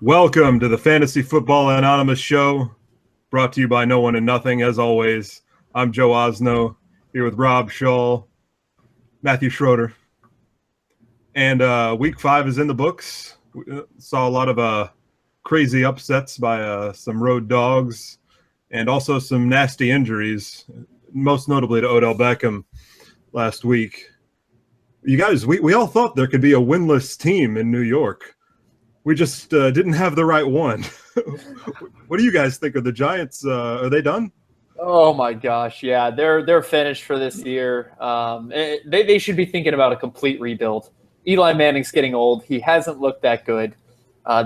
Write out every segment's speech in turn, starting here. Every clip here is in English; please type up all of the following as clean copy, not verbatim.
Welcome to the Fantasy Football Anonymous Show, brought to you by No One and Nothing. As always, I'm Joe Osno, here with Rob Shaw, Matthew Schroeder. And Week 5 is in the books. We saw a lot of crazy upsets by some road dogs and also some nasty injuries, most notably to Odell Beckham last week. You guys, we all thought there could be a winless team in New York. We just didn't have the right one. What do you guys think of the Giants? Are they done? Oh my gosh, yeah, they're finished for this year. They should be thinking about a complete rebuild. Eli Manning's getting old. He hasn't looked that good.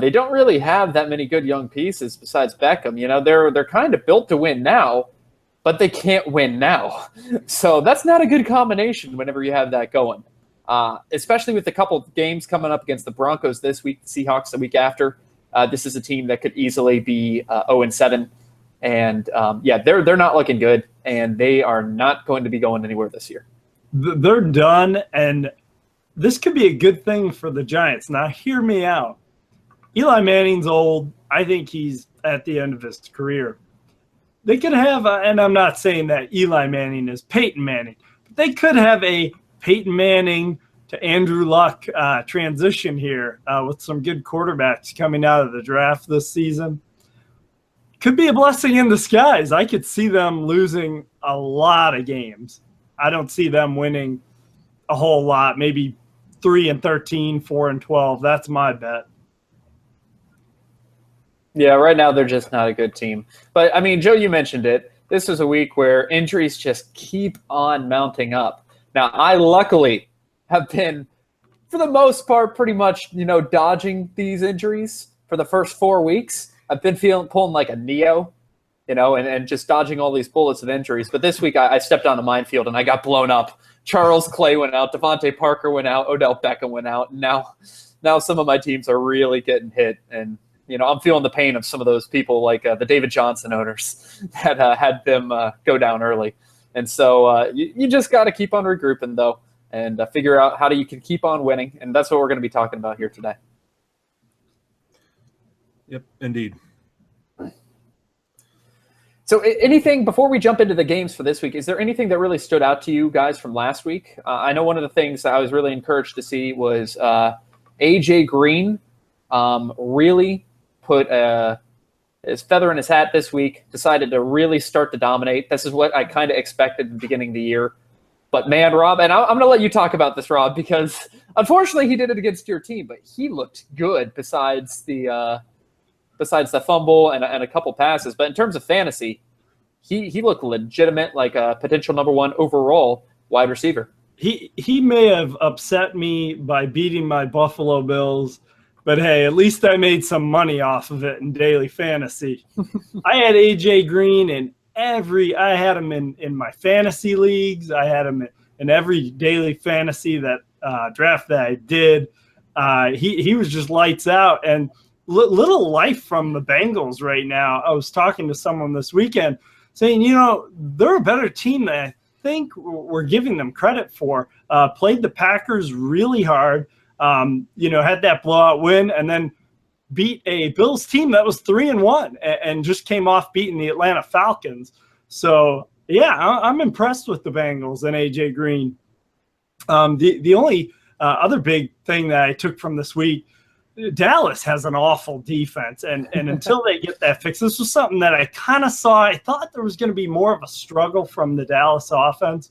They don't really have that many good young pieces besides Beckham. You know, they're kind of built to win now, but they can't win now. So that's not a good combination whenever you have that going. Especially with a couple of games coming up against the Broncos this week, the Seahawks the week after. This is a team that could easily be 0-7. And, they're not looking good, and they are not going to be going anywhere this year. They're done, and this could be a good thing for the Giants. Now, hear me out. Eli Manning's old. I think he's at the end of his career. They could have, and I'm not saying that Eli Manning is Peyton Manning, but they could have a Peyton Manning to Andrew Luck transition here with some good quarterbacks coming out of the draft this season. Could be a blessing in disguise. I could see them losing a lot of games. I don't see them winning a whole lot, maybe 3-13, 4-12. That's my bet. Yeah, right now they're just not a good team. But, I mean, Joe, you mentioned it. This is a week where injuries just keep on mounting up. Now, I luckily have been, for the most part, pretty much, dodging these injuries for the first 4 weeks. I've been pulling like a Neo, and just dodging all these bullets of injuries. But this week I stepped on a minefield and I got blown up. Charles Clay went out. Devontae Parker went out. Odell Beckham went out. And now some of my teams are really getting hit. And, I'm feeling the pain of some of those people like the David Johnson owners that had them go down early. And so you just got to keep on regrouping, though, and figure out how you can keep on winning. And that's what we're going to be talking about here today. Yep, indeed. So anything, before we jump into the games for this week, is there anything that really stood out to you guys from last week? I know one of the things that I was really encouraged to see was A.J. Green really put his feather in his hat this week, decided to really start to dominate. This is what I kind of expected at the beginning of the year. But, man, Rob, and I'm going to let you talk about this, Rob, because unfortunately he did it against your team, but he looked good besides the fumble and a couple passes. But in terms of fantasy, he looked legitimate, like a potential number 1 overall wide receiver. He may have upset me by beating my Buffalo Bills, but hey, at least I made some money off of it in daily fantasy. I had A.J. Green in I had him in my fantasy leagues. I had him in every daily fantasy draft that I did. He was just lights out, and little life from the Bengals right now. I was talking to someone this weekend saying, they're a better team than I think we're giving them credit for. Played the Packers really hard, had that blowout win, and then beat a Bills team that was 3-1 and just came off beating the Atlanta Falcons. So, yeah, I'm impressed with the Bengals and A.J. Green. The only other big thing that I took from this week, Dallas has an awful defense, and until they get that fixed, this was something that I kind of saw. I thought there was going to be more of a struggle from the Dallas offense.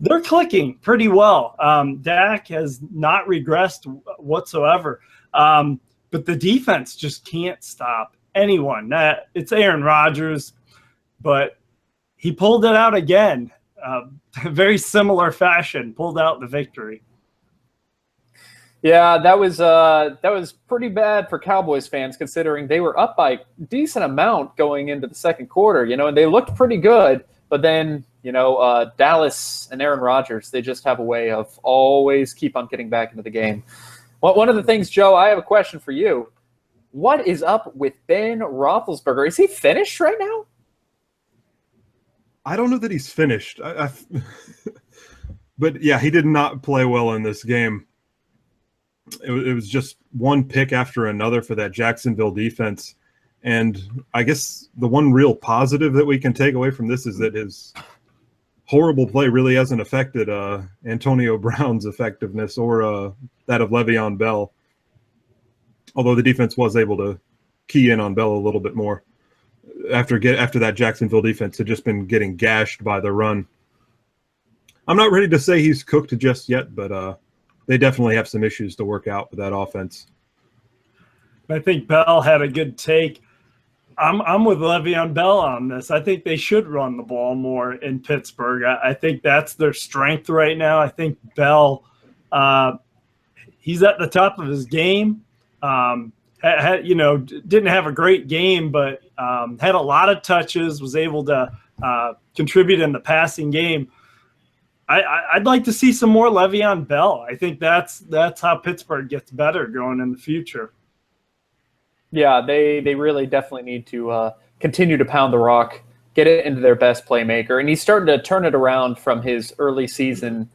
They're clicking pretty well. Dak has not regressed whatsoever, but the defense just can't stop anyone. It's Aaron Rodgers, but he pulled it out again. Very similar fashion, pulled out the victory. Yeah, that was pretty bad for Cowboys fans, considering they were up by a decent amount going into the second quarter, and they looked pretty good. But then, Dallas and Aaron Rodgers, they just have a way of always keep on getting back into the game. Well, one of the things, Joe, I have a question for you. What is up with Ben Roethlisberger? Is he finished right now? I don't know that he's finished. But, yeah, he did not play well in this game. it was just one pick after another for that Jacksonville defense. And I guess the one real positive that we can take away from this is that his horrible play really hasn't affected Antonio Brown's effectiveness or that of Le'Veon Bell, although the defense was able to key in on Bell a little bit more after that Jacksonville defense had just been getting gashed by the run. I'm not ready to say he's cooked just yet, but they definitely have some issues to work out with that offense. I think Bell had a good take. I'm with Le'Veon Bell on this. I think they should run the ball more in Pittsburgh. I think that's their strength right now. I think Bell, he's at the top of his game. Didn't have a great game, but had a lot of touches, was able to contribute in the passing game. I'd like to see some more Le'Veon Bell. I think that's how Pittsburgh gets better going in the future. Yeah, they really definitely need to continue to pound the rock, get it into their best playmaker. And he's starting to turn it around from his early season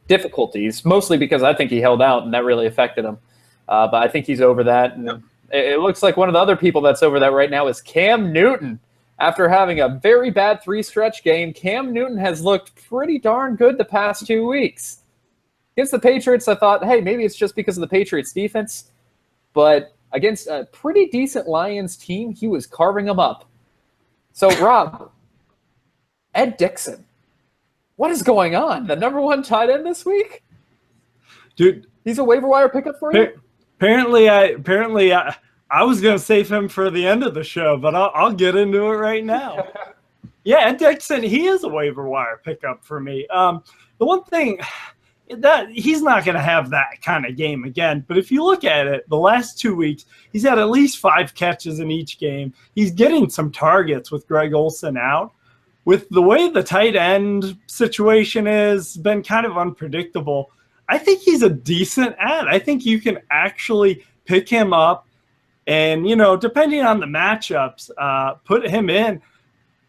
difficulties, mostly because I think he held out and that really affected him. But I think he's over that. And it looks like one of the other people that's over that right now is Cam Newton. After having a very bad 3-stretch game, Cam Newton has looked pretty darn good the past 2 weeks. Against the Patriots, I thought, hey, maybe it's just because of the Patriots defense. But against a pretty decent Lions team, he was carving them up. So, Rob, Ed Dickson, what is going on? The number 1 tight end this week? Dude, he's a waiver wire pickup for you? Apparently, I was going to save him for the end of the show, but I'll get into it right now. Yeah, Ed Dickson, he is a waiver wire pickup for me. The one thing that he's not going to have that kind of game again, but if you look at it, the last 2 weeks, he's had at least 5 catches in each game. He's getting some targets with Greg Olsen out. With the way the tight end situation is been kind of unpredictable, I think he's a decent ad. I think you can actually pick him up and, depending on the matchups, put him in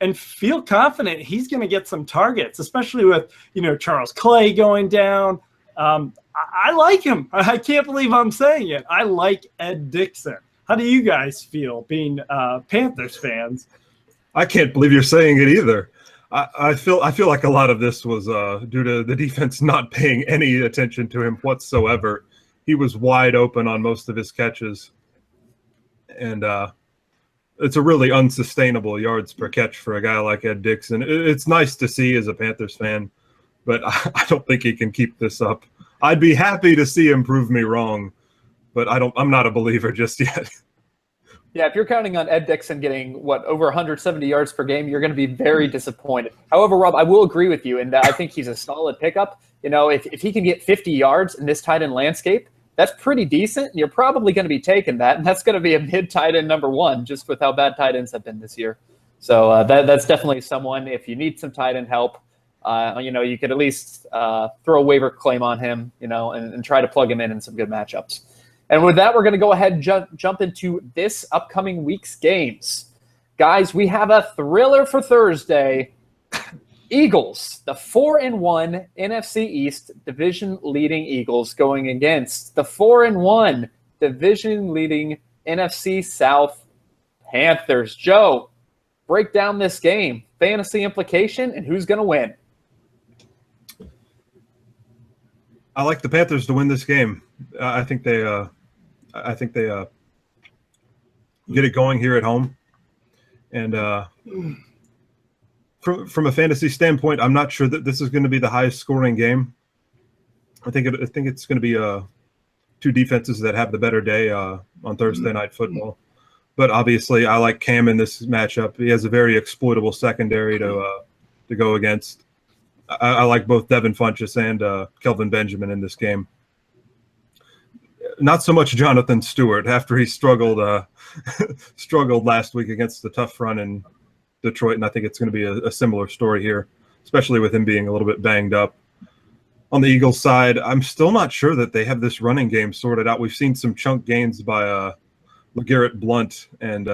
and feel confident he's going to get some targets, especially with, Charles Clay going down. I like him. I can't believe I'm saying it. I like Ed Dickson. How do you guys feel being Panthers fans? I can't believe you're saying it either. I feel like a lot of this was due to the defense not paying any attention to him whatsoever. He was wide open on most of his catches. And it's a really unsustainable yards per catch for a guy like Ed Dickson. It's nice to see as a Panthers fan, but I don't think he can keep this up. I'd be happy to see him prove me wrong, but I'm not a believer just yet. Yeah, if you're counting on Ed Dickson getting, over 170 yards per game, you're going to be very disappointed. However, Rob, I will agree with you in that I think he's a solid pickup. If he can get 50 yards in this tight end landscape, that's pretty decent. You're probably going to be taking that, and that's going to be a mid-tight end number 1, just with how bad tight ends have been this year. So that's definitely someone, if you need some tight end help, you could at least throw a waiver claim on him, and try to plug him in some good matchups. And with that, we're going to go ahead and jump into this upcoming week's games. Guys, we have a thriller for Thursday. Eagles, the 4-1 NFC East division-leading Eagles going against the 4-1 division-leading NFC South Panthers. Joe, break down this game. Fantasy implication and who's going to win? I like the Panthers to win this game. I think they get it going here at home, and from a fantasy standpoint, I'm not sure that this is going to be the highest scoring game. I think it's going to be 2 defenses that have the better day on Thursday Night Football. But obviously, I like Cam in this matchup. He has a very exploitable secondary to go against. I like both Devin Funchess and Kelvin Benjamin in this game. Not so much Jonathan Stewart after he struggled last week against the tough run in Detroit, and I think it's going to be a similar story here, especially with him being a little bit banged up. On the Eagles side, I'm still not sure that they have this running game sorted out. We've seen some chunk gains by LeGarrette Blount and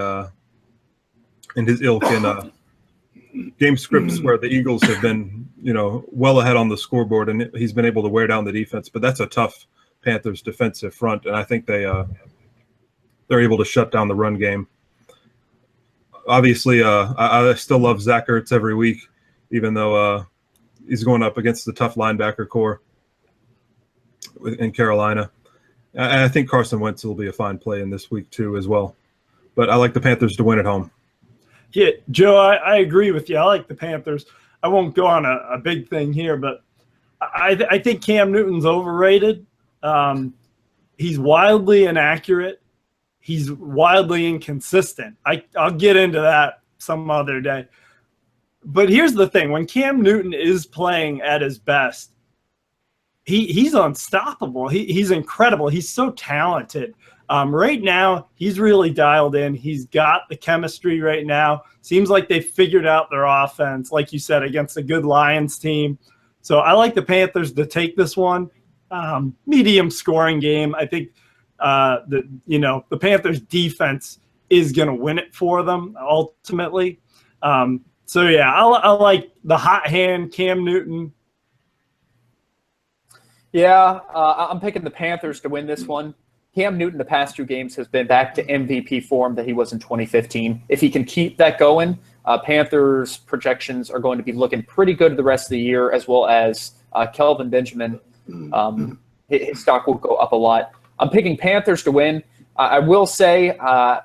his ilk in game scripts where the Eagles have been, well ahead on the scoreboard, and he's been able to wear down the defense. But that's a tough Panthers defensive front, and I think they're able to shut down the run game. Obviously, I still love Zach Ertz every week, even though he's going up against the tough linebacker core in Carolina. And I think Carson Wentz will be a fine play in this week too as well. But I like the Panthers to win at home. Yeah, Joe, I agree with you. I like the Panthers. I won't go on a big thing here, but I think Cam Newton's overrated. He's wildly inaccurate. He's wildly inconsistent. I'll get into that some other day. But here's the thing. When Cam Newton is playing at his best, he's unstoppable. He's incredible. He's so talented. Right now, he's really dialed in. He's got the chemistry right now. Seems like they figured out their offense, like you said, against a good Lions team. So I like the Panthers to take this one. Medium scoring game. I think the Panthers defense is going to win it for them ultimately. So yeah, I like the hot hand Cam Newton. Yeah, I'm picking the Panthers to win this one. Cam Newton the past 2 games has been back to MVP form that he was in 2015. If he can keep that going, Panthers projections are going to be looking pretty good the rest of the year, as well as Kelvin Benjamin. His stock will go up a lot. I'm picking Panthers to win. I will say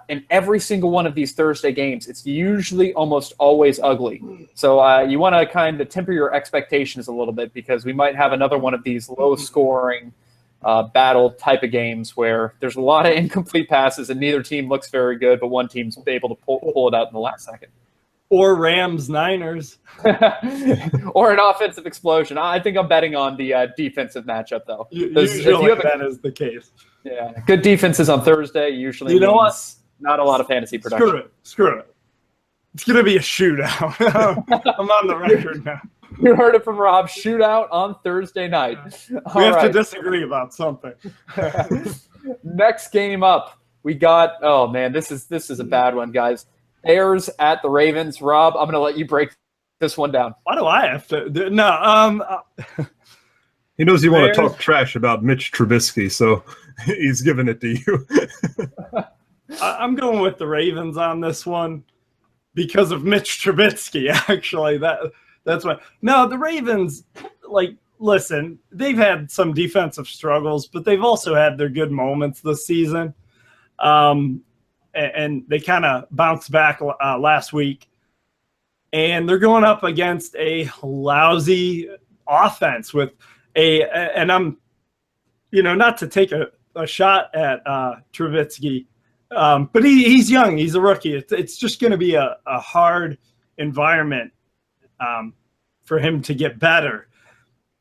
in every single one of these Thursday games, it's usually almost always ugly. So you want to kind of temper your expectations a little bit, because we might have another one of these low-scoring battle type of games where there's a lot of incomplete passes and neither team looks very good, but one team's able to pull it out in the last second. Or Rams-Niners. Or an offensive explosion. I think I'm betting on the defensive matchup, though. Usually that is the case. Yeah, good defenses on Thursday usually means not a lot of fantasy production. Screw it. It's going to be a shootout. I'm on the record now. You heard it from Rob. Shootout on Thursday night. We have to disagree about something. Next game up, we got. Oh man, this is a bad one, guys. Bears at the Ravens. Rob, I'm going to let you break this one down. Why do I have to? No. He knows you want to talk trash about Mitch Trubisky, so he's giving it to you. I'm going with the Ravens on this one because of Mitch Trubisky. Actually, that's why. No, the Ravens, listen, they've had some defensive struggles, but they've also had their good moments this season. And they kind of bounced back last week. And they're going up against a lousy offense with and I'm, not to take a shot at Trubisky, but he's young. He's a rookie. It's just going to be a hard environment for him to get better.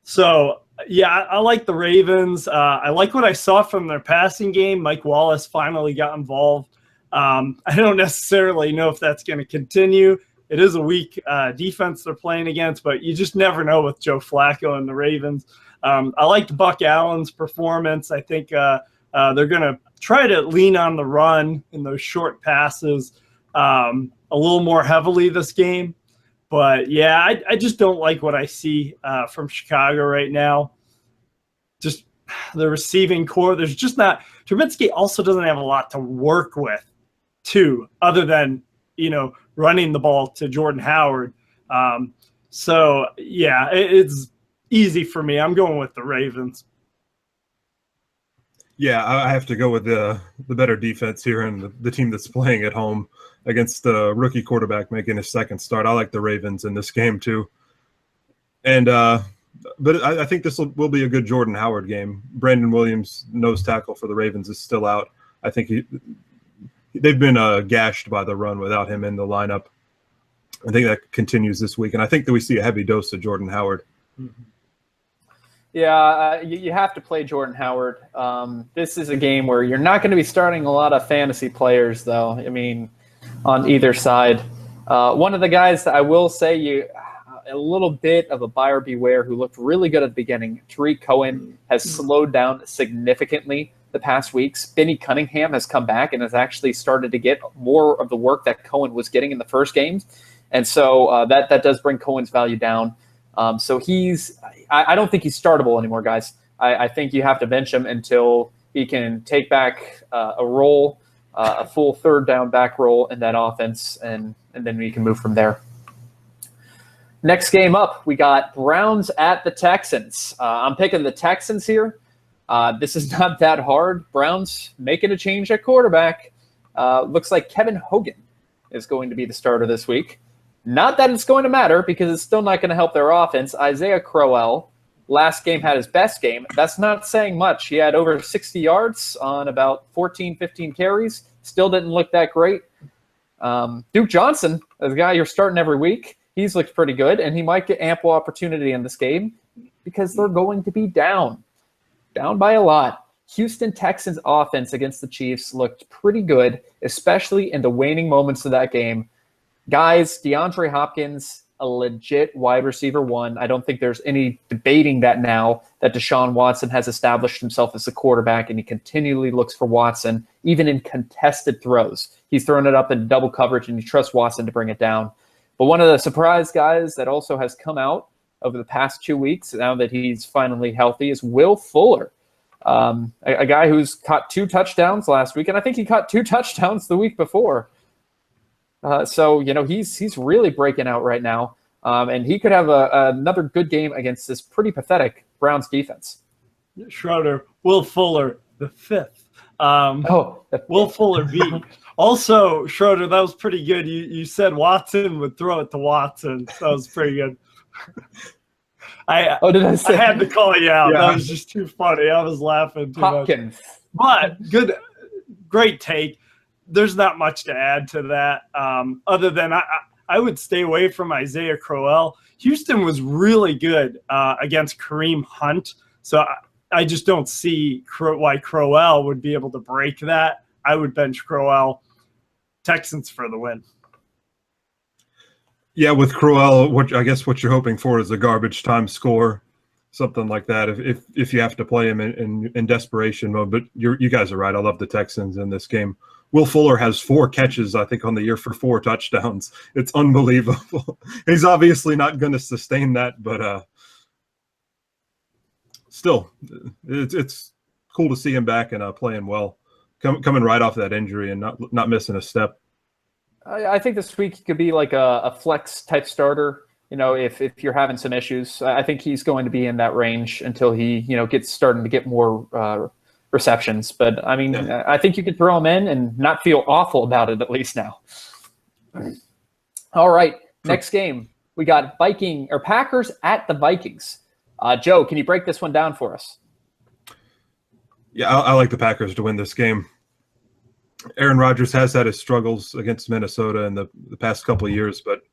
So, yeah, I like the Ravens. I like what I saw from their passing game. Mike Wallace finally got involved. I don't necessarily know if that's going to continue. It is a weak defense they're playing against, but you just never know with Joe Flacco and the Ravens. I liked Buck Allen's performance. I think they're going to try to lean on the run in those short passes a little more heavily this game. But, yeah, I just don't like what I see from Chicago right now. Just the receiving core, there's just not – Trubisky also doesn't have a lot to work with, too, other than, running the ball to Jordan Howard. So, yeah, it's easy for me. I'm going with the Ravens. Yeah, I have to go with the better defense here and the team that's playing at home against the rookie quarterback making his second start. I like the Ravens in this game too. And but I think this will be a good Jordan Howard game. Brandon Williams, nose tackle for the Ravens, is still out. I think they've been gashed by the run without him in the lineup. I think that continues this week, and I think that we see a heavy dose of Jordan Howard. Mm-hmm. Yeah, you have to play Jordan Howard. This is a game where you're not going to be starting a lot of fantasy players, though. I mean, on either side. One of the guys that I will say a little bit of a buyer beware who looked really good at the beginning, Tariq Cohen, has slowed down significantly the past weeks. Benny Cunningham has come back and has actually started to get more of the work that Cohen was getting in the first games. And so that does bring Cohen's value down. So I don't think he's startable anymore, guys. I think you have to bench him until he can take back a role, a full third down back role in that offense, and then we can move from there. Next game up, we got Browns at the Texans. I'm picking the Texans here. This is not that hard. Browns making a change at quarterback. Looks like Kevin Hogan is going to be the starter this week. Not that it's going to matter because it's still not going to help their offense. Isaiah Crowell last game had his best game. That's not saying much. He had over 60 yards on about 14, 15 carries. Still didn't look that great. Duke Johnson, the guy you're starting every week, he's looked pretty good, and he might get ample opportunity in this game because they're going to be down by a lot. Houston Texans offense against the Chiefs looked pretty good, especially in the waning moments of that game. Guys, DeAndre Hopkins, a legit wide receiver one. I don't think there's any debating that now that Deshaun Watson has established himself as a quarterback, and he continually looks for Watson, even in contested throws. He's throwing it up in double coverage, and he trusts Watson to bring it down. But one of the surprise guys that also has come out over the past 2 weeks, now that he's finally healthy, is Will Fuller, a guy who's caught 2 touchdowns last week, and I think he caught 2 touchdowns the week before. So, he's really breaking out right now, and he could have another good game against this pretty pathetic Browns defense. Schroeder, Will Fuller, the 5th. Will Fuller beat. Also, Schroeder, that was pretty good. You said Watson would throw it to Watson. That was pretty good. I had to call you out. Yeah. That was just too funny. I was laughing too Hopkins. Much. But great take. There's not much to add to that, other than I would stay away from Isaiah Crowell. Houston was really good against Kareem Hunt, so I just don't see why Crowell would be able to break that. I would bench Crowell. Texans for the win. Yeah, with Crowell, I guess what you're hoping for is a garbage time score, something like that. If you have to play him in desperation mode, but you guys are right. I love the Texans in this game. Will Fuller has 4 catches, I think, on the year for 4 touchdowns. It's unbelievable. He's obviously not going to sustain that, but still, it's cool to see him back and playing well, coming right off that injury and not missing a step. I think this week could be like a flex type starter. If you're having some issues, I think he's going to be in that range until he gets starting to get more receptions. But I mean, yeah. I think you could throw him in and not feel awful about it at least now. All right, next game we got Packers at the Vikings. Joe, can you break this one down for us? Yeah, I like the Packers to win this game. Aaron Rodgers has had his struggles against Minnesota in the past couple of years, but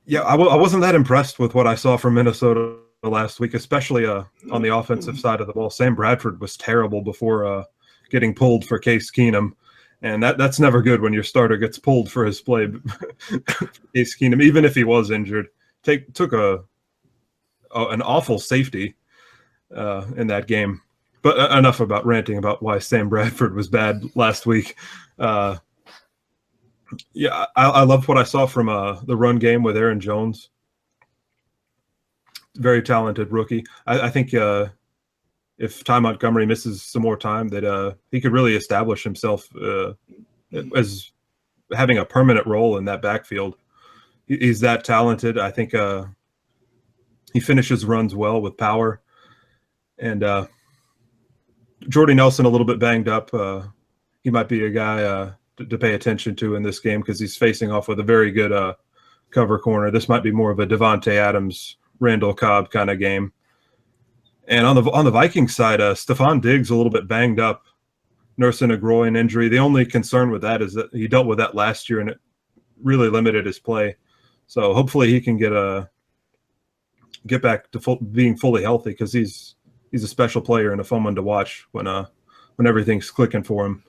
yeah, I wasn't that impressed with what I saw from Minnesota last week, especially on the offensive side of the ball. Sam Bradford was terrible before getting pulled for Case Keenum, and that's never good when your starter gets pulled for his play. Case Keenum, even if he was injured, took an awful safety in that game. But enough about ranting about why Sam Bradford was bad last week. Yeah, I loved what I saw from the run game with Aaron Jones. Very talented rookie. I think if Ty Montgomery misses some more time, that he could really establish himself as having a permanent role in that backfield. He's that talented. I think he finishes runs well with power. And Jordy Nelson a little bit banged up. He might be a guy to pay attention to in this game because he's facing off with a very good cover corner. This might be more of a Devontae Adams, Randall Cobb kind of game. And on the Vikings side, Stephon Diggs a little bit banged up, nursing a groin injury. The only concern with that is that he dealt with that last year and it really limited his play. So hopefully he can get back to being fully healthy because he's a special player and a fun one to watch when everything's clicking for him.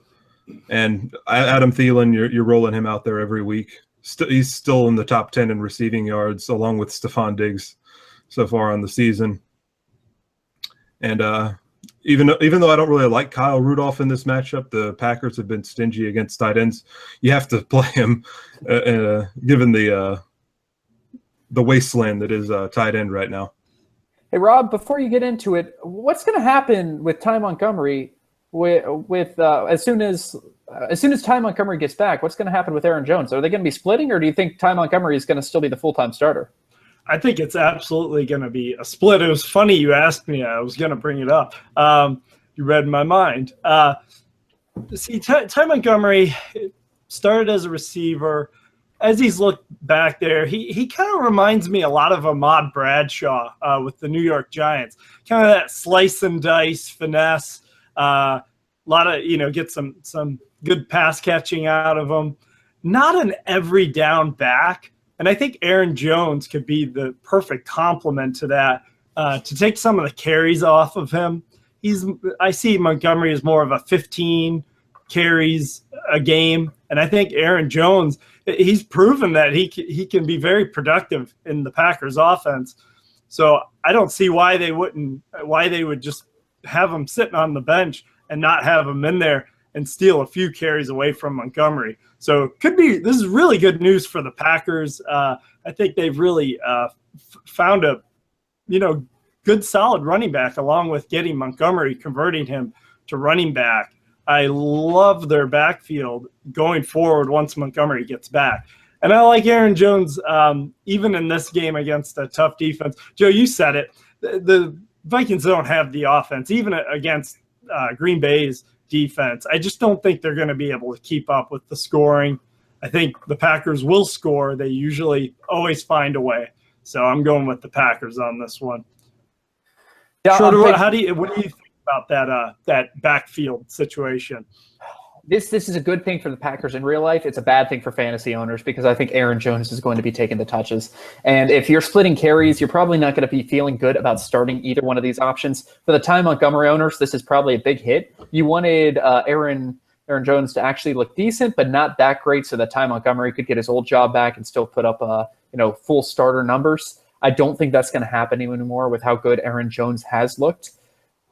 And Adam Thielen, you're rolling him out there every week. He's still in the top 10 in receiving yards, along with Stephon Diggs so far on the season. And even though I don't really like Kyle Rudolph in this matchup, the Packers have been stingy against tight ends. You have to play him, given the wasteland that is tight end right now. Hey, Rob, before you get into it, what's going to happen with Ty Montgomery as soon as Ty Montgomery gets back? What's going to happen with Aaron Jones? Are they going to be splitting, or do you think Ty Montgomery is going to still be the full-time starter? I think it's absolutely going to be a split. It was funny you asked me. I was going to bring it up. You read my mind. Ty Montgomery started as a receiver. As he's looked back there, he kind of reminds me a lot of Ahmad Bradshaw with the New York Giants. Kind of that slice and dice finesse. A lot of, get some good pass catching out of him. Not an every down back. And I think Aaron Jones could be the perfect complement to that, to take some of the carries off of him. I see Montgomery as more of a 15 carries a game. And I think Aaron Jones, he's proven that he can be very productive in the Packers offense. So I don't see why they would just have him sitting on the bench and not have him in there and steal a few carries away from Montgomery. So this is really good news for the Packers. I think they've really found a, good solid running back, along with getting Montgomery, converting him to running back. I love their backfield going forward once Montgomery gets back. And I like Aaron Jones, even in this game against a tough defense. Joe, you said it. The Vikings don't have the offense, even against Green Bay's defense. I just don't think they're going to be able to keep up with the scoring. I think the Packers will score. They usually always find a way. So I'm going with the Packers on this one. Yeah, Schroeder, what do you think about that backfield situation? This is a good thing for the Packers in real life. It's a bad thing for fantasy owners because I think Aaron Jones is going to be taking the touches. And if you're splitting carries, you're probably not going to be feeling good about starting either one of these options. For the Ty Montgomery owners, this is probably a big hit. You wanted Aaron Jones to actually look decent, but not that great, so that Ty Montgomery could get his old job back and still put up full starter numbers. I don't think that's going to happen anymore with how good Aaron Jones has looked.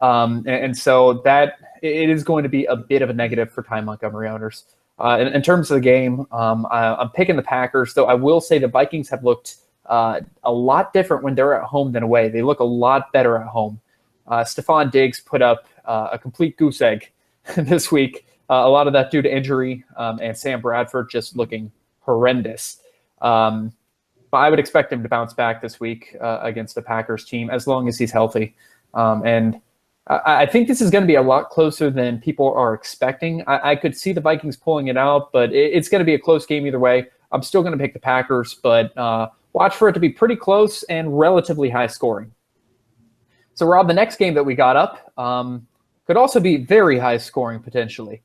And so that it is going to be a bit of a negative for Ty Montgomery owners. In terms of the game, I'm picking the Packers, though I will say the Vikings have looked a lot different when they're at home than away. They look a lot better at home. Stephon Diggs put up a complete goose egg this week. A lot of that due to injury, and Sam Bradford just looking horrendous. But I would expect him to bounce back this week against the Packers team as long as he's healthy. And I think this is going to be a lot closer than people are expecting. I could see the Vikings pulling it out, but it's going to be a close game either way. I'm still going to pick the Packers, but watch for it to be pretty close and relatively high scoring. So, Rob, the next game that we got up could also be very high scoring potentially,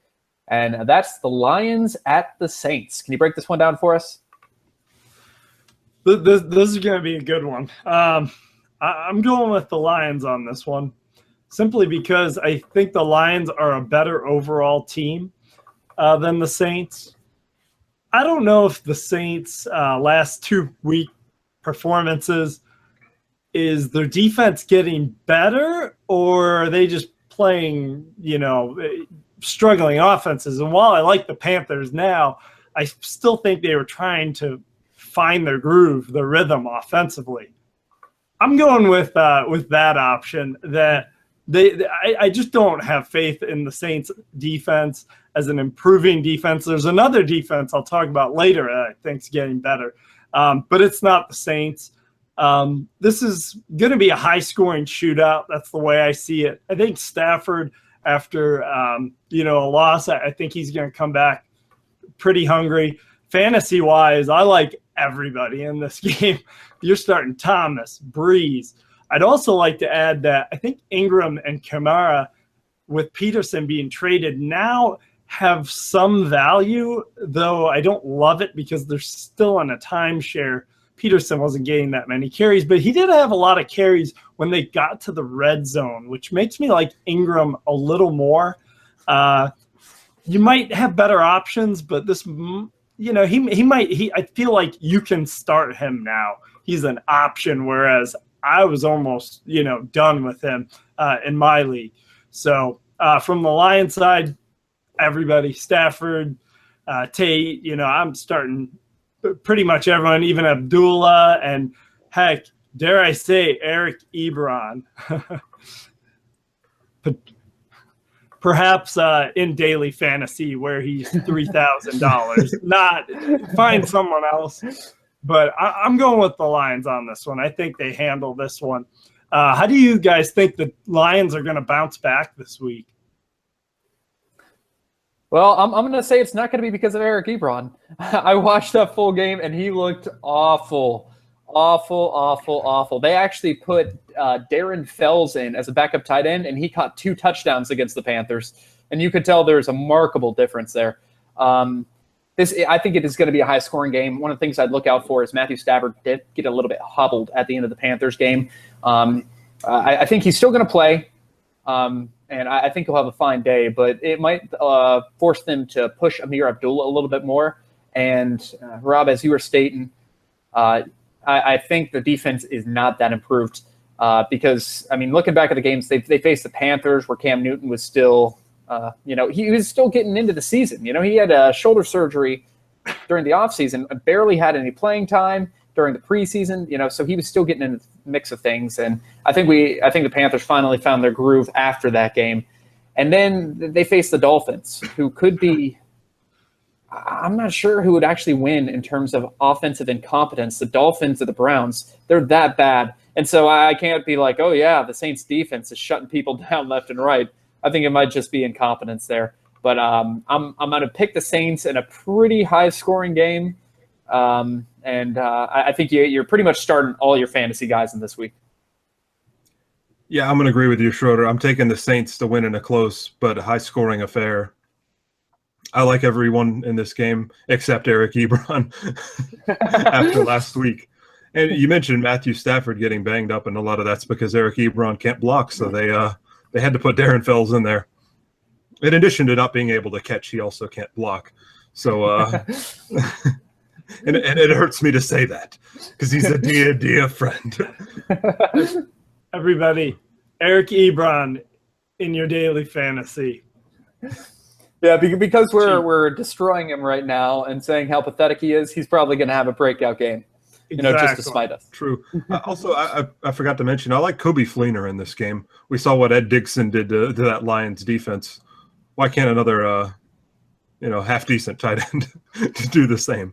and that's the Lions at the Saints. Can you break this one down for us? This is going to be a good one. I'm going with the Lions on this one, simply because I think the Lions are a better overall team than the Saints. I don't know if the Saints' last 2-week performances is their defense getting better, or are they just playing, struggling offenses? And while I like the Panthers now, I still think they were trying to find their groove, their rhythm offensively. I'm going with that option. That I just don't have faith in the Saints defense as an improving defense. There's another defense I'll talk about later that I think's getting better, but it's not the Saints. This is going to be a high-scoring shootout. That's the way I see it. I think Stafford, after a loss, I think he's going to come back pretty hungry. Fantasy-wise, I like everybody in this game. You're starting Thomas, Breeze. I'd also like to add that I think Ingram and Kamara, with Peterson being traded, now have some value, though I don't love it because they're still on a timeshare. Peterson wasn't getting that many carries, but he did have a lot of carries when they got to the red zone, which makes me like Ingram a little more. You might have better options, but this, I feel like you can start him now. He's an option, whereas I was almost, done with him in my league. So from the Lions side, everybody, Stafford, Tate, I'm starting pretty much everyone, even Abdullah, and heck, dare I say, Eric Ebron. Perhaps in daily fantasy where he's $3,000. Not find someone else. But I'm going with the Lions on this one. I think they handle this one. How do you guys think the Lions are going to bounce back this week? Well, I'm going to say it's not going to be because of Eric Ebron. I watched that full game, and he looked awful. Awful. They actually put Darren Fells in as a backup tight end, and he caught 2 touchdowns against the Panthers. And you could tell there's a remarkable difference there. I think it is going to be a high-scoring game. One of the things I'd look out for is Matthew Stafford did get a little bit hobbled at the end of the Panthers game. I think he's still going to play. And I think he'll have a fine day, but it might force them to push Amir Abdullah a little bit more. And Rob, as you were stating, I think the defense is not that improved because, I mean, looking back at the games, they faced the Panthers where Cam Newton was still, he was still getting into the season. He had shoulder surgery during the offseason and barely had any playing time during the preseason, so he was still getting in the mix of things. And I think the Panthers finally found their groove after that game. And then they faced the Dolphins, who could be, I'm not sure who would actually win in terms of offensive incompetence. The Dolphins or the Browns, they're that bad. And so I can't be like, oh yeah, the Saints defense is shutting people down left and right. I think it might just be incompetence there. But I'm going to pick the Saints in a pretty high-scoring game. And I think you're pretty much starting all your fantasy guys in this week. Yeah, I'm going to agree with you, Schroeder. I'm taking the Saints to win in a close but high-scoring affair. I like everyone in this game except Eric Ebron after last week. And you mentioned Matthew Stafford getting banged up, and a lot of that's because Eric Ebron can't block, so they had to put Darren Fells in there. In addition to not being able to catch, he also can't block. So and it hurts me to say that because he's a dear friend. Everybody, Eric Ebron in your daily fantasy. Yeah, because we're destroying him right now and saying how pathetic he is, he's probably going to have a breakout game, just to spite us. True. Also, I forgot to mention, I like Kobe Fleener in this game. We saw what Ed Dickson did to that Lions defense. Why can't another, half-decent tight end do the same?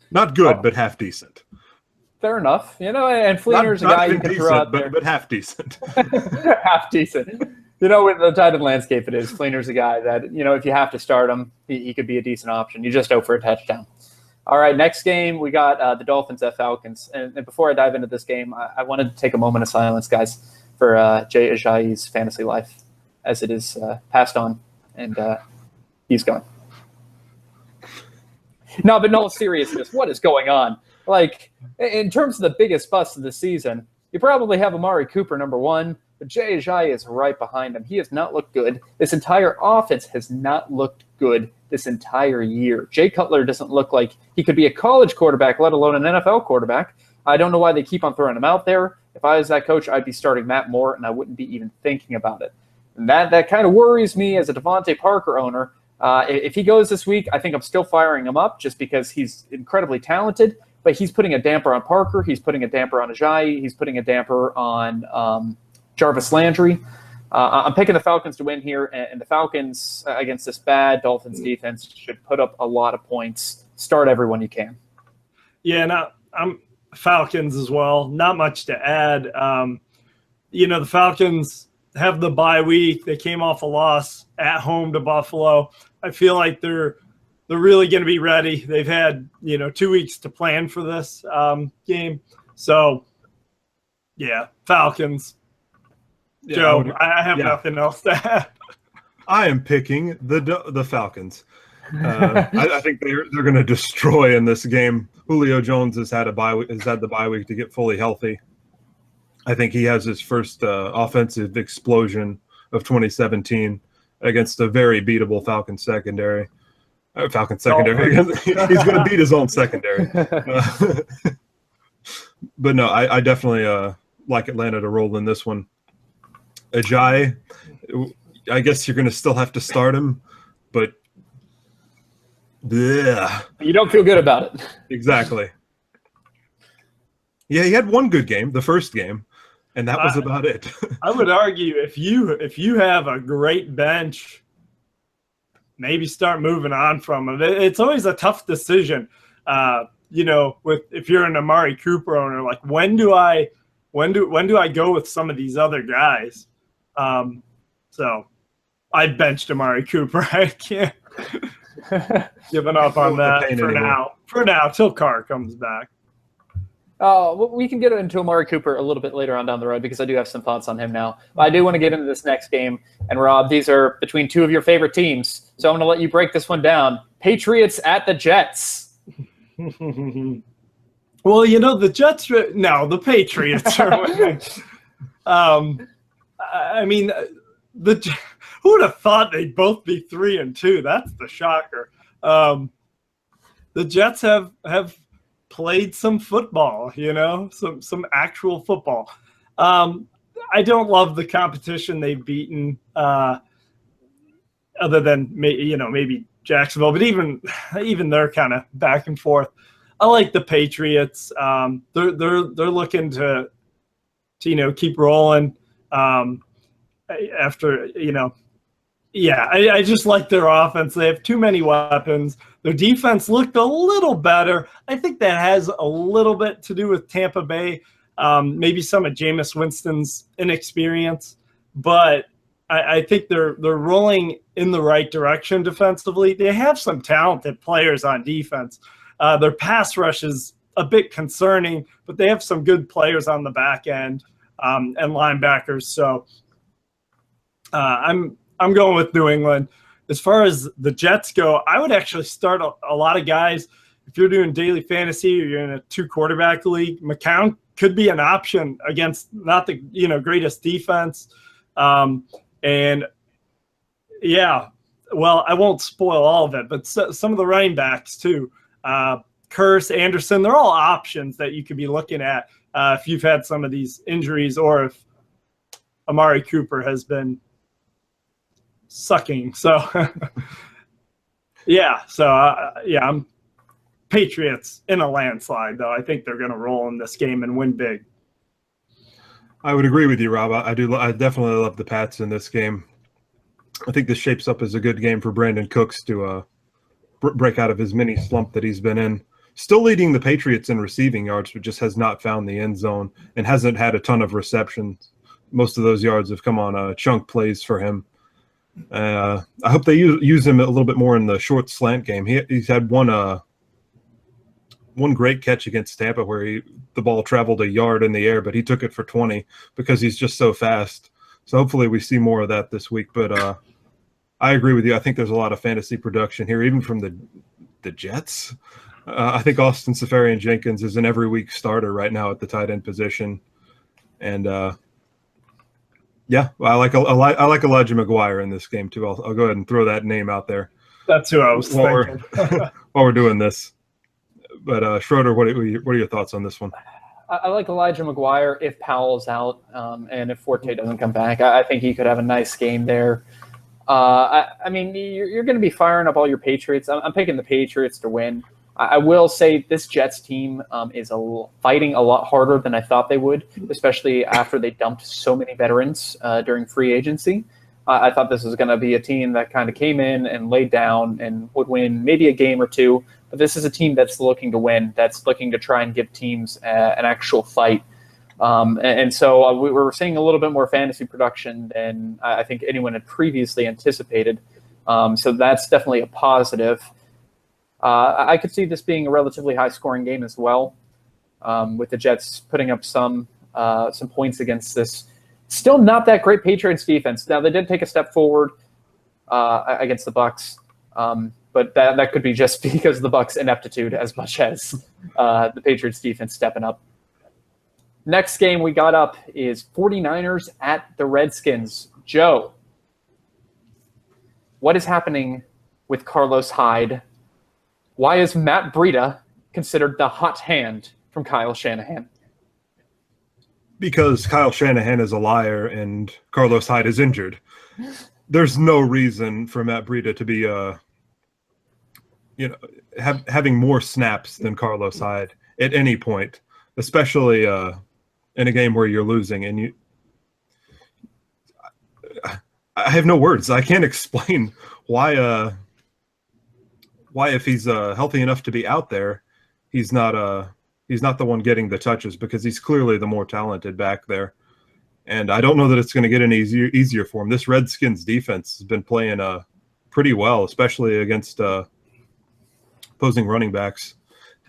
Not good, but half-decent. Fair enough. And Fleener's a guy you can throw out there. But half-decent. Half-decent. With the tight end landscape it is, Fleener's a guy that, if you have to start him, he could be a decent option. You just hope for a touchdown. All right, next game, we got the Dolphins at Falcons. And before I dive into this game, I wanted to take a moment of silence, guys, for Jay Ajayi's fantasy life, as it is passed on, and he's gone. No, but no seriousness, what is going on? Like, in terms of the biggest bust of the season, you probably have Amari Cooper, number 1, but Jay Ajayi is right behind him. He has not looked good. This entire offense has not looked good this entire year. Jay Cutler doesn't look like he could be a college quarterback, let alone an NFL quarterback. I don't know why they keep on throwing him out there. If I was that coach, I'd be starting Matt Moore, and I wouldn't be even thinking about it. And that kind of worries me as a Devontae Parker owner. If he goes this week, I think I'm still firing him up just because he's incredibly talented, but he's putting a damper on Parker. He's putting a damper on Ajayi. He's putting a damper on Jarvis Landry. I'm picking the Falcons to win here, and the Falcons against this bad Dolphins defense should put up a lot of points. Start everyone you can. Yeah, no, I'm Falcons as well. Not much to add. The Falcons have the bye week. They came off a loss at home to Buffalo. I feel like they're really going to be ready. They've had 2 weeks to plan for this game. So, yeah, Falcons. Yeah, Joe, I have nothing else to add. I am picking the Falcons. I think they're going to destroy in this game. Julio Jones has had the bye week to get fully healthy. I think he has his first offensive explosion of 2017 against a very beatable Falcons secondary. He's going to beat his own secondary. But no, I definitely like Atlanta to roll in this one. Ajayi, I guess you're going to still have to start him, but you don't feel good about it. Exactly. Yeah, he had one good game, the first game, and that was about it. I would argue if you have a great bench, maybe start moving on from him. It's always a tough decision, with if you're an Amari Cooper owner, like when do I go with some of these other guys? So I benched Amari Cooper. I can't giving up on that for now. For now, till Carr comes back. We can get into Amari Cooper a little bit later on down the road because I do have some thoughts on him now. But I do want to get into this next game. And Rob, these are between two of your favorite teams. So I'm going to let you break this one down. Patriots at the Jets. Well, the Jets. No, the Patriots are winning. I mean, who would have thought they'd both be 3-2? That's the shocker. The Jets have played some football, some actual football. I don't love the competition they've beaten, other than maybe Jacksonville, but even they're kind of back and forth. I like the Patriots. They're looking to keep rolling. After I just like their offense. They have too many weapons. Their defense looked a little better. I think that has a little bit to do with Tampa Bay, maybe some of Jameis Winston's inexperience, but I think they're rolling in the right direction defensively. They have some talented players on defense. Their pass rush is a bit concerning, but they have some good players on the back end and linebackers. So I'm going with New England. As far as the Jets go, I would actually start a lot of guys. If you're doing daily fantasy or you're in a 2-quarterback league, McCown could be an option against not the greatest defense. And yeah, well, I won't spoil all of it, but some of the running backs too. Curse, Anderson, they're all options that you could be looking at if you've had some of these injuries or if Amari Cooper has been sucking. So I'm Patriots in a landslide, though. I think they're going to roll in this game and win big. I would agree with you, Rob. I definitely love the Pats in this game. I think this shapes up as a good game for Brandon Cooks to break out of his mini slump that he's been in. Still leading the Patriots in receiving yards, but just has not found the end zone and hasn't had a ton of receptions. Most of those yards have come on chunk plays for him. I hope they use him a little bit more in the short slant game. He's had one great catch against Tampa where the ball traveled a yard in the air, but he took it for 20 because he's just so fast. So hopefully we see more of that this week. But I agree with you. I think there's a lot of fantasy production here, even from the Jets. I think Austin Seferian-Jenkins is an every week starter right now at the tight end position, and yeah, I like Elijah McGuire in this game too. I'll go ahead and throw that name out there. That's who I was thinking. While we're doing this, but Schroeder, what are your thoughts on this one? I like Elijah McGuire if Powell's out and if Forte doesn't come back. I think he could have a nice game there. I mean, you're going to be firing up all your Patriots. I'm picking the Patriots to win. I will say this Jets team is fighting a lot harder than I thought they would, especially after they dumped so many veterans during free agency. I thought this was going to be a team that kind of came in and laid down and would win maybe a game or two. But this is a team that's looking to win, that's looking to try and give teams an actual fight. And so we're seeing a little bit more fantasy production than I think anyone had previously anticipated. So that's definitely a positive. I could see this being a relatively high-scoring game as well, with the Jets putting up some points against this still not that great Patriots defense. Now, they did take a step forward against the Bucs, but that could be just because of the Bucs' ineptitude as much as the Patriots defense stepping up. Next game we got up is 49ers at the Redskins. Joe, what is happening with Carlos Hyde? Why is Matt Breida considered the hot hand from Kyle Shanahan? Because Kyle Shanahan is a liar and Carlos Hyde is injured. There's no reason for Matt Breida to be having more snaps than Carlos Hyde at any point. especially in a game where you're losing. And I have no words. I can't explain why if he's healthy enough to be out there, he's not the one getting the touches, because he's clearly the more talented back there. And I don't know that it's going to get any easier for him. This Redskins defense has been playing pretty well, especially against opposing running backs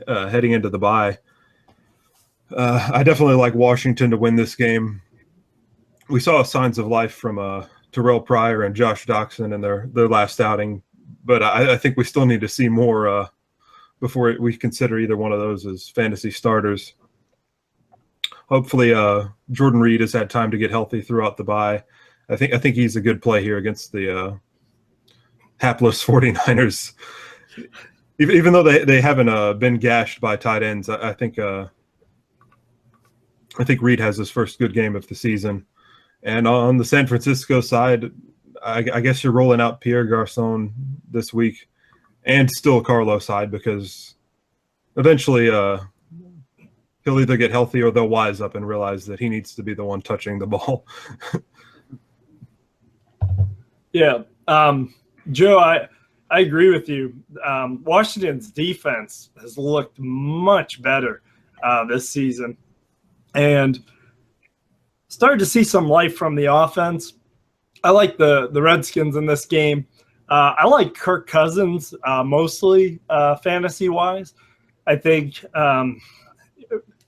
heading into the bye. I definitely like Washington to win this game. We saw signs of life from Terrell Pryor and Josh Doxson in their last outing, but I think we still need to see more before we consider either one of those as fantasy starters. Hopefully, Jordan Reed has had time to get healthy throughout the bye. I think he's a good play here against the hapless 49ers. Even though they haven't been gashed by tight ends, I think Reed has his first good game of the season. And on the San Francisco side, I guess you're rolling out Pierre Garçon this week, and still Carlos Hyde, because eventually he'll either get healthy or they'll wise up and realize that he needs to be the one touching the ball. Yeah. Joe, I agree with you. Washington's defense has looked much better this season, and started to see some life from the offense. I like the Redskins in this game. I like Kirk Cousins mostly fantasy-wise. I think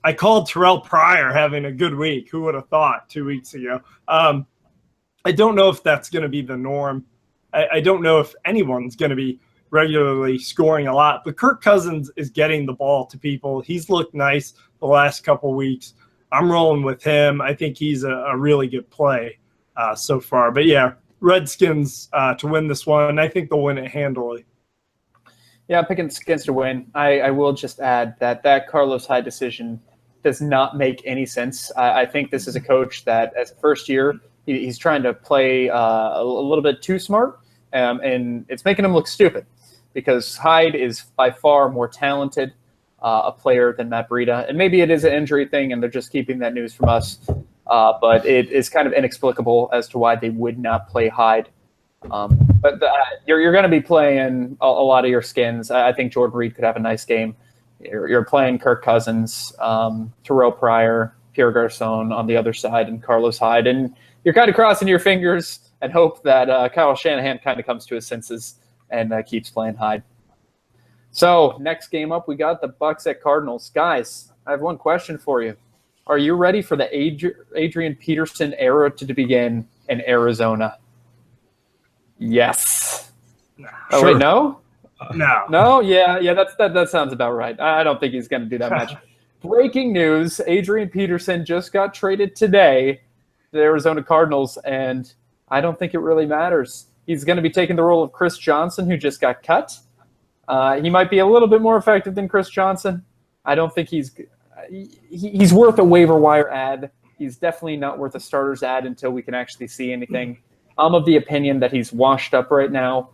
I called Terrell Pryor having a good week. Who would have thought 2 weeks ago? I don't know if that's going to be the norm. I don't know if anyone's going to be regularly scoring a lot. But Kirk Cousins is getting the ball to people. He's looked nice the last couple weeks. I'm rolling with him. I think he's a really good play so far. But, yeah, Redskins to win this one. I think they'll win it handily. Yeah, picking against a win. I will just add that Carlos Hyde decision does not make any sense. I think this is a coach that, as a first year, he's trying to play a little bit too smart, and it's making him look stupid, because Hyde is by far more talented a player than Matt Breida. And maybe it is an injury thing, and they're just keeping that news from us. But it is kind of inexplicable as to why they would not play Hyde. But you're going to be playing a lot of your skins. I think Jordan Reed could have a nice game. You're playing Kirk Cousins, Terrell Pryor, Pierre Garçon on the other side, and Carlos Hyde. And you're kind of crossing your fingers and hope that Kyle Shanahan kind of comes to his senses and keeps playing Hyde. So next game up, we got the Bucs at Cardinals. Guys, I have one question for you. Are you ready for the Adrian Peterson era to begin in Arizona? Yes. Oh, Sure. wait, no? No. No? Yeah, that sounds about right. I don't think he's going to do that much. Breaking news, Adrian Peterson just got traded today to the Arizona Cardinals, and I don't think it really matters. He's going to be taking the role of Chris Johnson, who just got cut. He might be a little bit more effective than Chris Johnson. I don't think he's worth a waiver wire ad. He's definitely not worth a starter's ad until we can actually see anything. I'm of the opinion that he's washed up right now.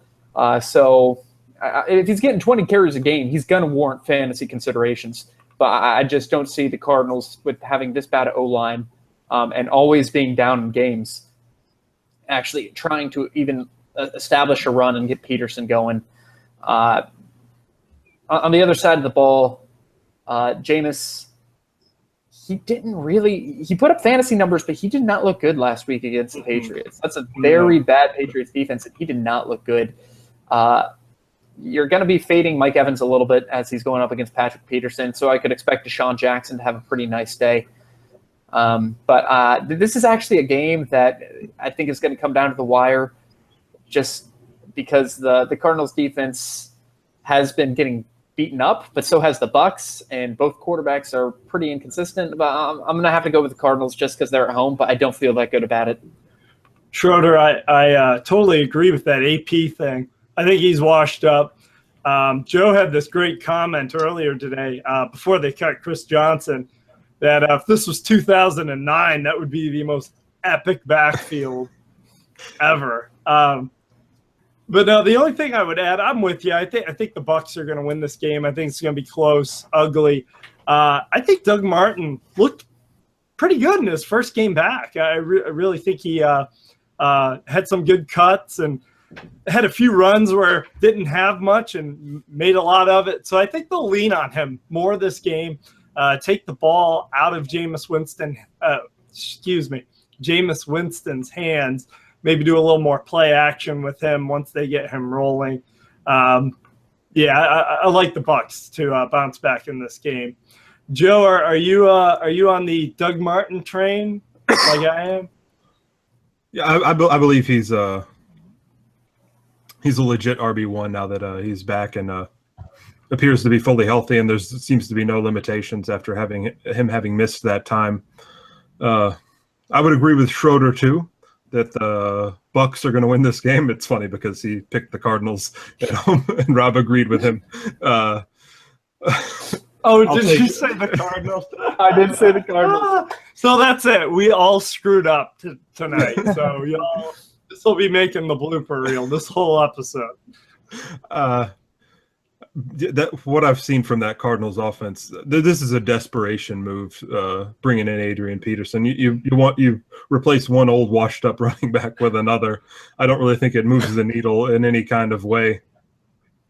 So if he's getting 20 carries a game, he's going to warrant fantasy considerations. But I just don't see the Cardinals, with having this bad O-line and always being down in games, actually trying to even establish a run and get Peterson going. On the other side of the ball, Jameis, he put up fantasy numbers, but he did not look good last week against the Patriots. That's a very bad Patriots defense, and he did not look good. You're going to be fading Mike Evans a little bit as he's going up against Patrick Peterson, so I could expect Deshaun Jackson to have a pretty nice day. But this is actually a game that I think is going to come down to the wire, just because the Cardinals defense has been getting beaten up, but so has the Bucs, and both quarterbacks are pretty inconsistent. But I'm going to have to go with the Cardinals just because they're at home, but I don't feel that good about it. Schroeder, I totally agree with that AP thing. I think he's washed up. Joe had this great comment earlier today before they cut Chris Johnson that if this was 2009, that would be the most epic backfield ever. But no, the only thing I would add, I'm with you. I think the Bucs are going to win this game. I think it's going to be close, ugly. I think Doug Martin looked pretty good in his first game back. I really think he had some good cuts and had a few runs where didn't have much and made a lot of it. So I think they'll lean on him more this game. Take the ball out of Jameis Winston's hands. Maybe do a little more play action with him once they get him rolling. I like the Bucs to bounce back in this game. Joe, are you on the Doug Martin train like I am? Yeah, I believe he's a legit RB1 now that he's back and appears to be fully healthy, and there seems to be no limitations after having missed that time. I would agree with Schroeder too that the Bucs are going to win this game. It's funny because he picked the Cardinals at home, and Rob agreed with him. Did you say the Cardinals? I did say the Cardinals. So that's it. We all screwed up tonight. So y'all, this will be making the blooper reel this whole episode. What I've seen from that Cardinals offense, this is a desperation move. Bringing in Adrian Peterson, you replace one old washed up running back with another. I don't really think it moves the needle in any kind of way.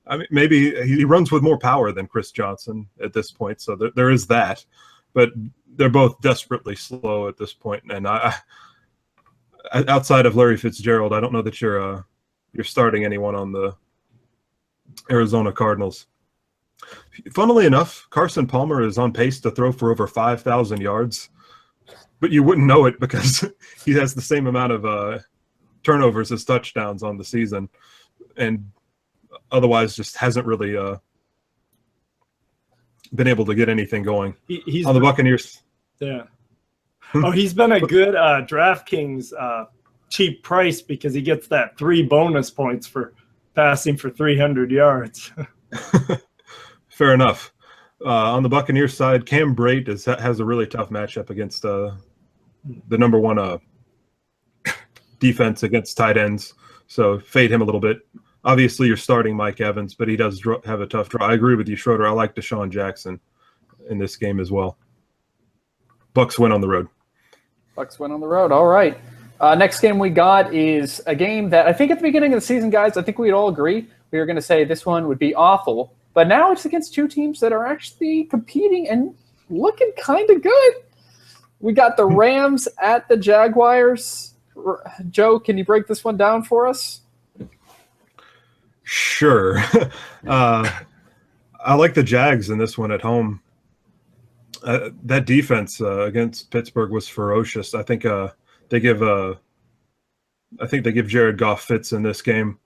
I mean, maybe he runs with more power than Chris Johnson at this point, so there is that. But they're both desperately slow at this point, and outside of Larry Fitzgerald, I don't know that you're starting anyone on the Arizona Cardinals. Funnily enough, Carson Palmer is on pace to throw for over 5,000 yards, but you wouldn't know it because he has the same amount of turnovers as touchdowns on the season, and otherwise just hasn't really been able to get anything going. He's on the Buccaneers. Yeah. He's been a good DraftKings cheap price because he gets that 3 bonus points for passing for 300 yards. Fair enough. On the Buccaneers side, Cam Brate has a really tough matchup against the number one defense against tight ends. So fade him a little bit. Obviously, you're starting Mike Evans, but he does have a tough draw. I agree with you, Schroeder. I like Deshaun Jackson in this game as well. Bucs win on the road. Bucs win on the road. All right. Next game we got is a game that I think at the beginning of the season, guys, I think we'd all agree we were going to say this one would be awful. But now it's against two teams that are actually competing and looking kind of good. We got the Rams at the Jaguars. Joe, can you break this one down for us? Sure. I like the Jags in this one at home. That defense against Pittsburgh was ferocious. I think they give Jared Goff fits in this game.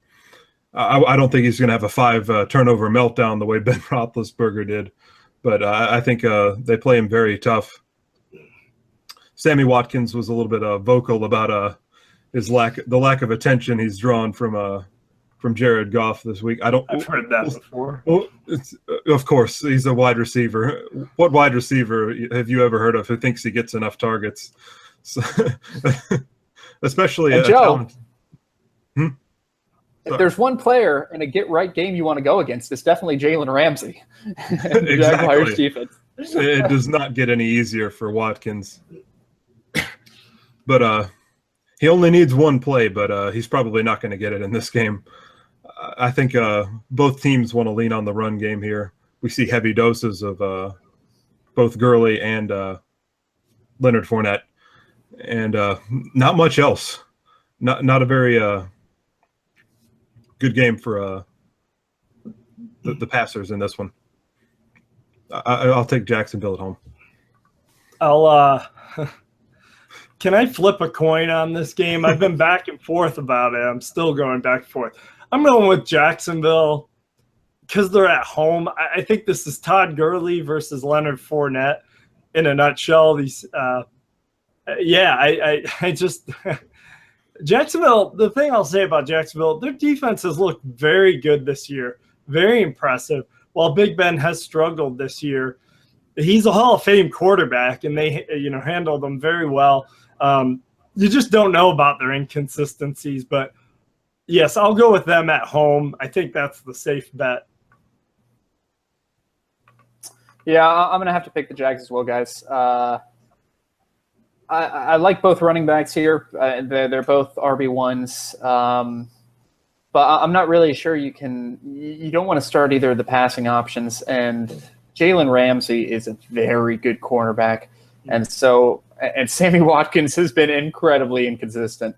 I don't think he's going to have a 5 turnover meltdown the way Ben Roethlisberger did, but I think they play him very tough. Sammy Watkins was a little bit vocal about the lack of attention he's drawn from Jared Goff this week. I've heard that before. Well, of course, he's a wide receiver. What wide receiver have you ever heard of who thinks he gets enough targets? So, especially a Joe. If there's one player in a get-right game you want to go against, it's definitely Jalen Ramsey. Exactly. Jaguars defense. It does not get any easier for Watkins. But he only needs one play, but he's probably not going to get it in this game. I think both teams want to lean on the run game here. We see heavy doses of both Gurley and Leonard Fournette, and not much else. Not a very good game for the passers in this one. I'll take Jacksonville at home. Can I flip a coin on this game? I've been back and forth about it. I'm still going back and forth. I'm going with Jacksonville because they're at home. I think this is Todd Gurley versus Leonard Fournette in a nutshell. I just Jacksonville, the thing I'll say about Jacksonville, their defense has looked very good this year, very impressive. While Big Ben has struggled this year, he's a Hall of Fame quarterback, and they handle them very well. You just don't know about their inconsistencies, but yes, I'll go with them at home. I think that's the safe bet. Yeah, I'm going to have to pick the Jags as well, guys. I like both running backs here. They're both RB1s. But I'm not really sure you don't want to start either of the passing options. And Jalen Ramsey is a very good cornerback. And Sammy Watkins has been incredibly inconsistent.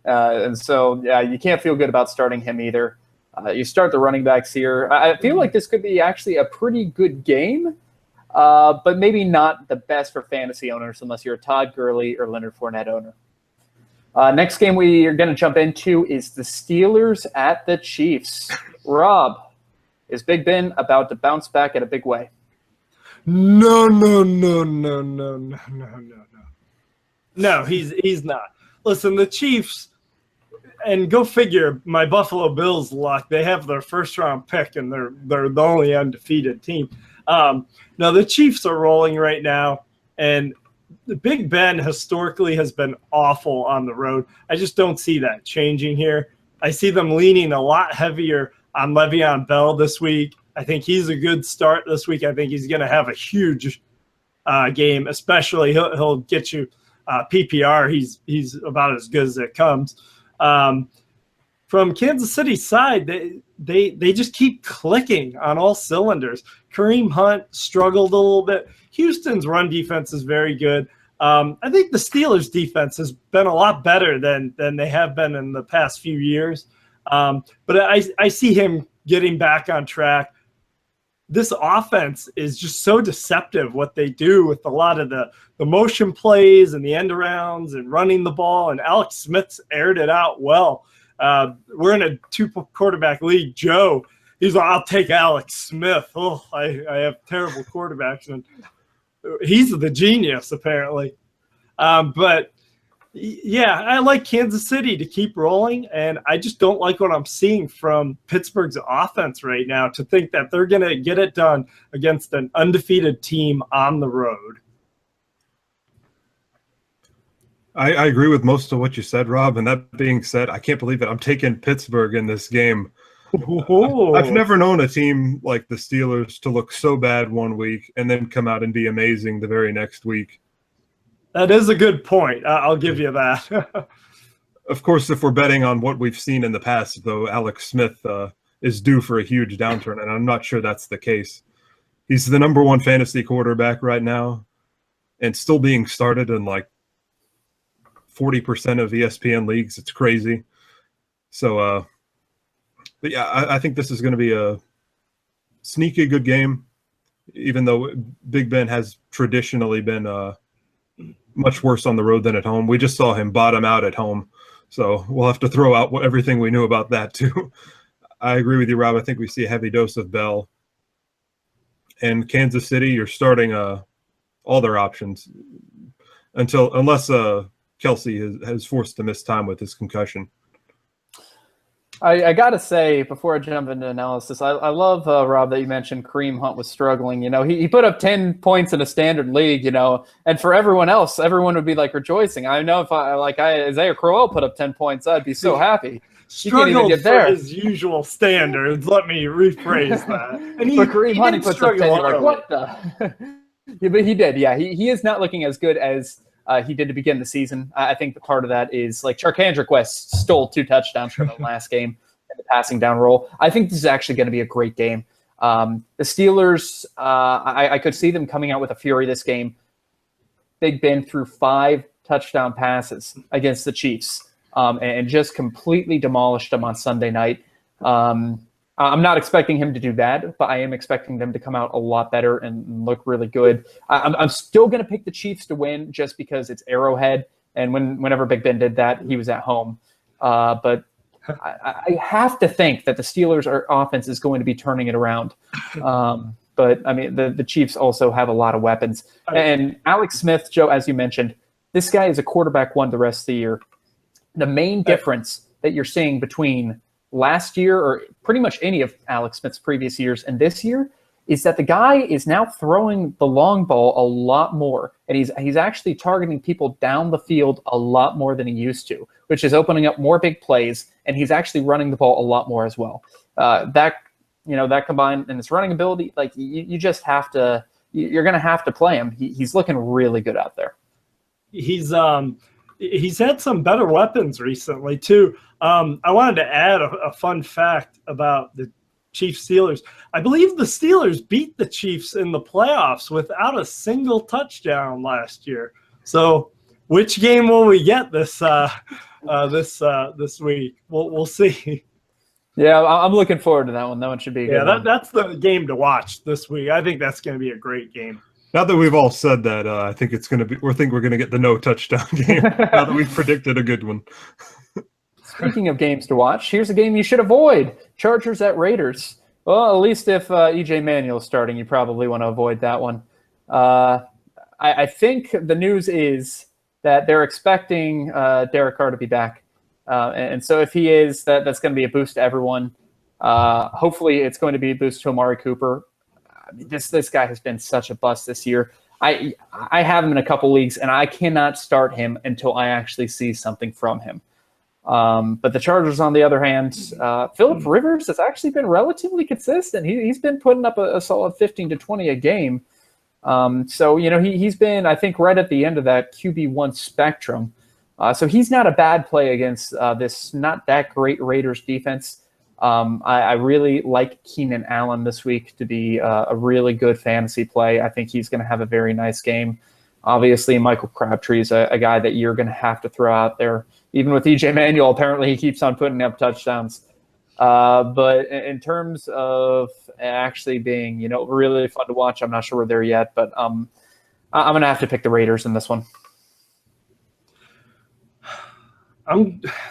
And so, yeah, you can't feel good about starting him either. You start the running backs here. I feel like this could be actually a pretty good game, but maybe not the best for fantasy owners unless you're a Todd Gurley or Leonard Fournette owner. Next game we are going to jump into is the Steelers at the Chiefs. Rob, is Big Ben about to bounce back in a big way? No. No, he's not. Listen, the Chiefs, and go figure, my Buffalo Bills luck, they have their first-round pick, and they're the only undefeated team. Now, the Chiefs are rolling right now, and the Big Ben historically has been awful on the road. I just don't see that changing here. I see them leaning a lot heavier on Le'Veon Bell this week. I think he's a good start this week. I think he's going to have a huge game, especially he'll get you PPR. He's about as good as it comes. From Kansas City's side, they just keep clicking on all cylinders. Kareem Hunt struggled a little bit. Houston's run defense is very good. I think the Steelers' defense has been a lot better than they have been in the past few years. But I see him getting back on track. This offense is just so deceptive what they do with a lot of the motion plays and the end arounds and running the ball. And Alex Smith's aired it out well. We're in a 2-quarterback league. Joe, he's like, I'll take Alex Smith. Oh, I have terrible quarterbacks. And he's the genius, apparently. But, yeah, I like Kansas City to keep rolling, and I just don't like what I'm seeing from Pittsburgh's offense right now to think that they're going to get it done against an undefeated team on the road. I agree with most of what you said, Rob, and that being said, I can't believe it. I'm taking Pittsburgh in this game. I've never known a team like the Steelers to look so bad one week and then come out and be amazing the very next week. That is a good point. I'll give you that. Of course, if we're betting on what we've seen in the past, though, Alex Smith is due for a huge downturn, and I'm not sure that's the case. He's the number one fantasy quarterback right now and still being started in like 40% of ESPN leagues. It's crazy. So, but yeah, I think this is going to be a sneaky good game, even though Big Ben has traditionally been much worse on the road than at home. We just saw him bottom out at home, so we'll have to throw out everything we knew about that too. I agree with you, Rob. I think we see a heavy dose of Bell. And Kansas City, you're starting all their options unless Kelsey has forced to miss time with his concussion. I got to say, before I jump into analysis, I love, Rob, that you mentioned Kareem Hunt was struggling. You know, he put up 10 points in a standard league, you know, and for everyone else, everyone would be like rejoicing. I know if Isaiah Crowell put up 10 points, I'd be so happy. Struggled for his usual standards. Let me rephrase that. And but Kareem Hunt, he puts up 10, you're like, what the? Yeah, but he did, yeah. He is not looking as good as he did to begin the season. I think the part of that is like Charcandrick West stole 2 touchdowns from the last game in the passing down role. I think this is actually going to be a great game. The Steelers, I could see them coming out with a fury this game. Big Ben threw 5 touchdown passes against the Chiefs and just completely demolished them on Sunday night. I'm not expecting him to do that, but I am expecting them to come out a lot better and look really good. I'm still going to pick the Chiefs to win just because it's Arrowhead, and whenever Big Ben did that, he was at home. But I have to think that the Steelers' offense is going to be turning it around. But, I mean, the Chiefs also have a lot of weapons. And Alex Smith, Joe, as you mentioned, this guy is a quarterback one the rest of the year. The main difference that you're seeing between last year or pretty much any of Alex Smith's previous years and this year is that the guy is now throwing the long ball a lot more, and he's actually targeting people down the field a lot more than he used to, which is opening up more big plays, and he's actually running the ball a lot more as well. That combined and his running ability, like you just have to you're going to have to play him. He's looking really good out there. He's had some better weapons recently too. I wanted to add a fun fact about the Chiefs Steelers. I believe the Steelers beat the Chiefs in the playoffs without a single touchdown last year. So which game will we get this week? We'll see. Yeah, I'm looking forward to that one. That one should be a good one. That's the game to watch this week. I think that's going to be a great game. Now that we've all said that, I think it's going to be. We think we're going to get the no touchdown game. Now that we've predicted a good one. Speaking of games to watch, here's a game you should avoid: Chargers at Raiders. Well, at least if EJ Manuel's starting, you probably want to avoid that one. I think the news is that they're expecting Derek Carr to be back, and so if he is, that's going to be a boost to everyone. Hopefully, it's going to be a boost to Amari Cooper. I mean, this guy has been such a bust this year. I have him in a couple leagues, and I cannot start him until I actually see something from him. But the Chargers, on the other hand, Phillip Rivers has actually been relatively consistent. He's been putting up a solid 15 to 20 a game. So, he's been, I think, right at the end of that QB1 spectrum. So he's not a bad play against this not that great Raiders defense. I really like Keenan Allen this week to be a really good fantasy play. I think he's going to have a very nice game. Obviously, Michael Crabtree is a guy that you're going to have to throw out there. Even with EJ Manuel, apparently he keeps on putting up touchdowns. But in terms of actually being, really fun to watch, I'm not sure we're there yet. But I'm going to have to pick the Raiders in this one.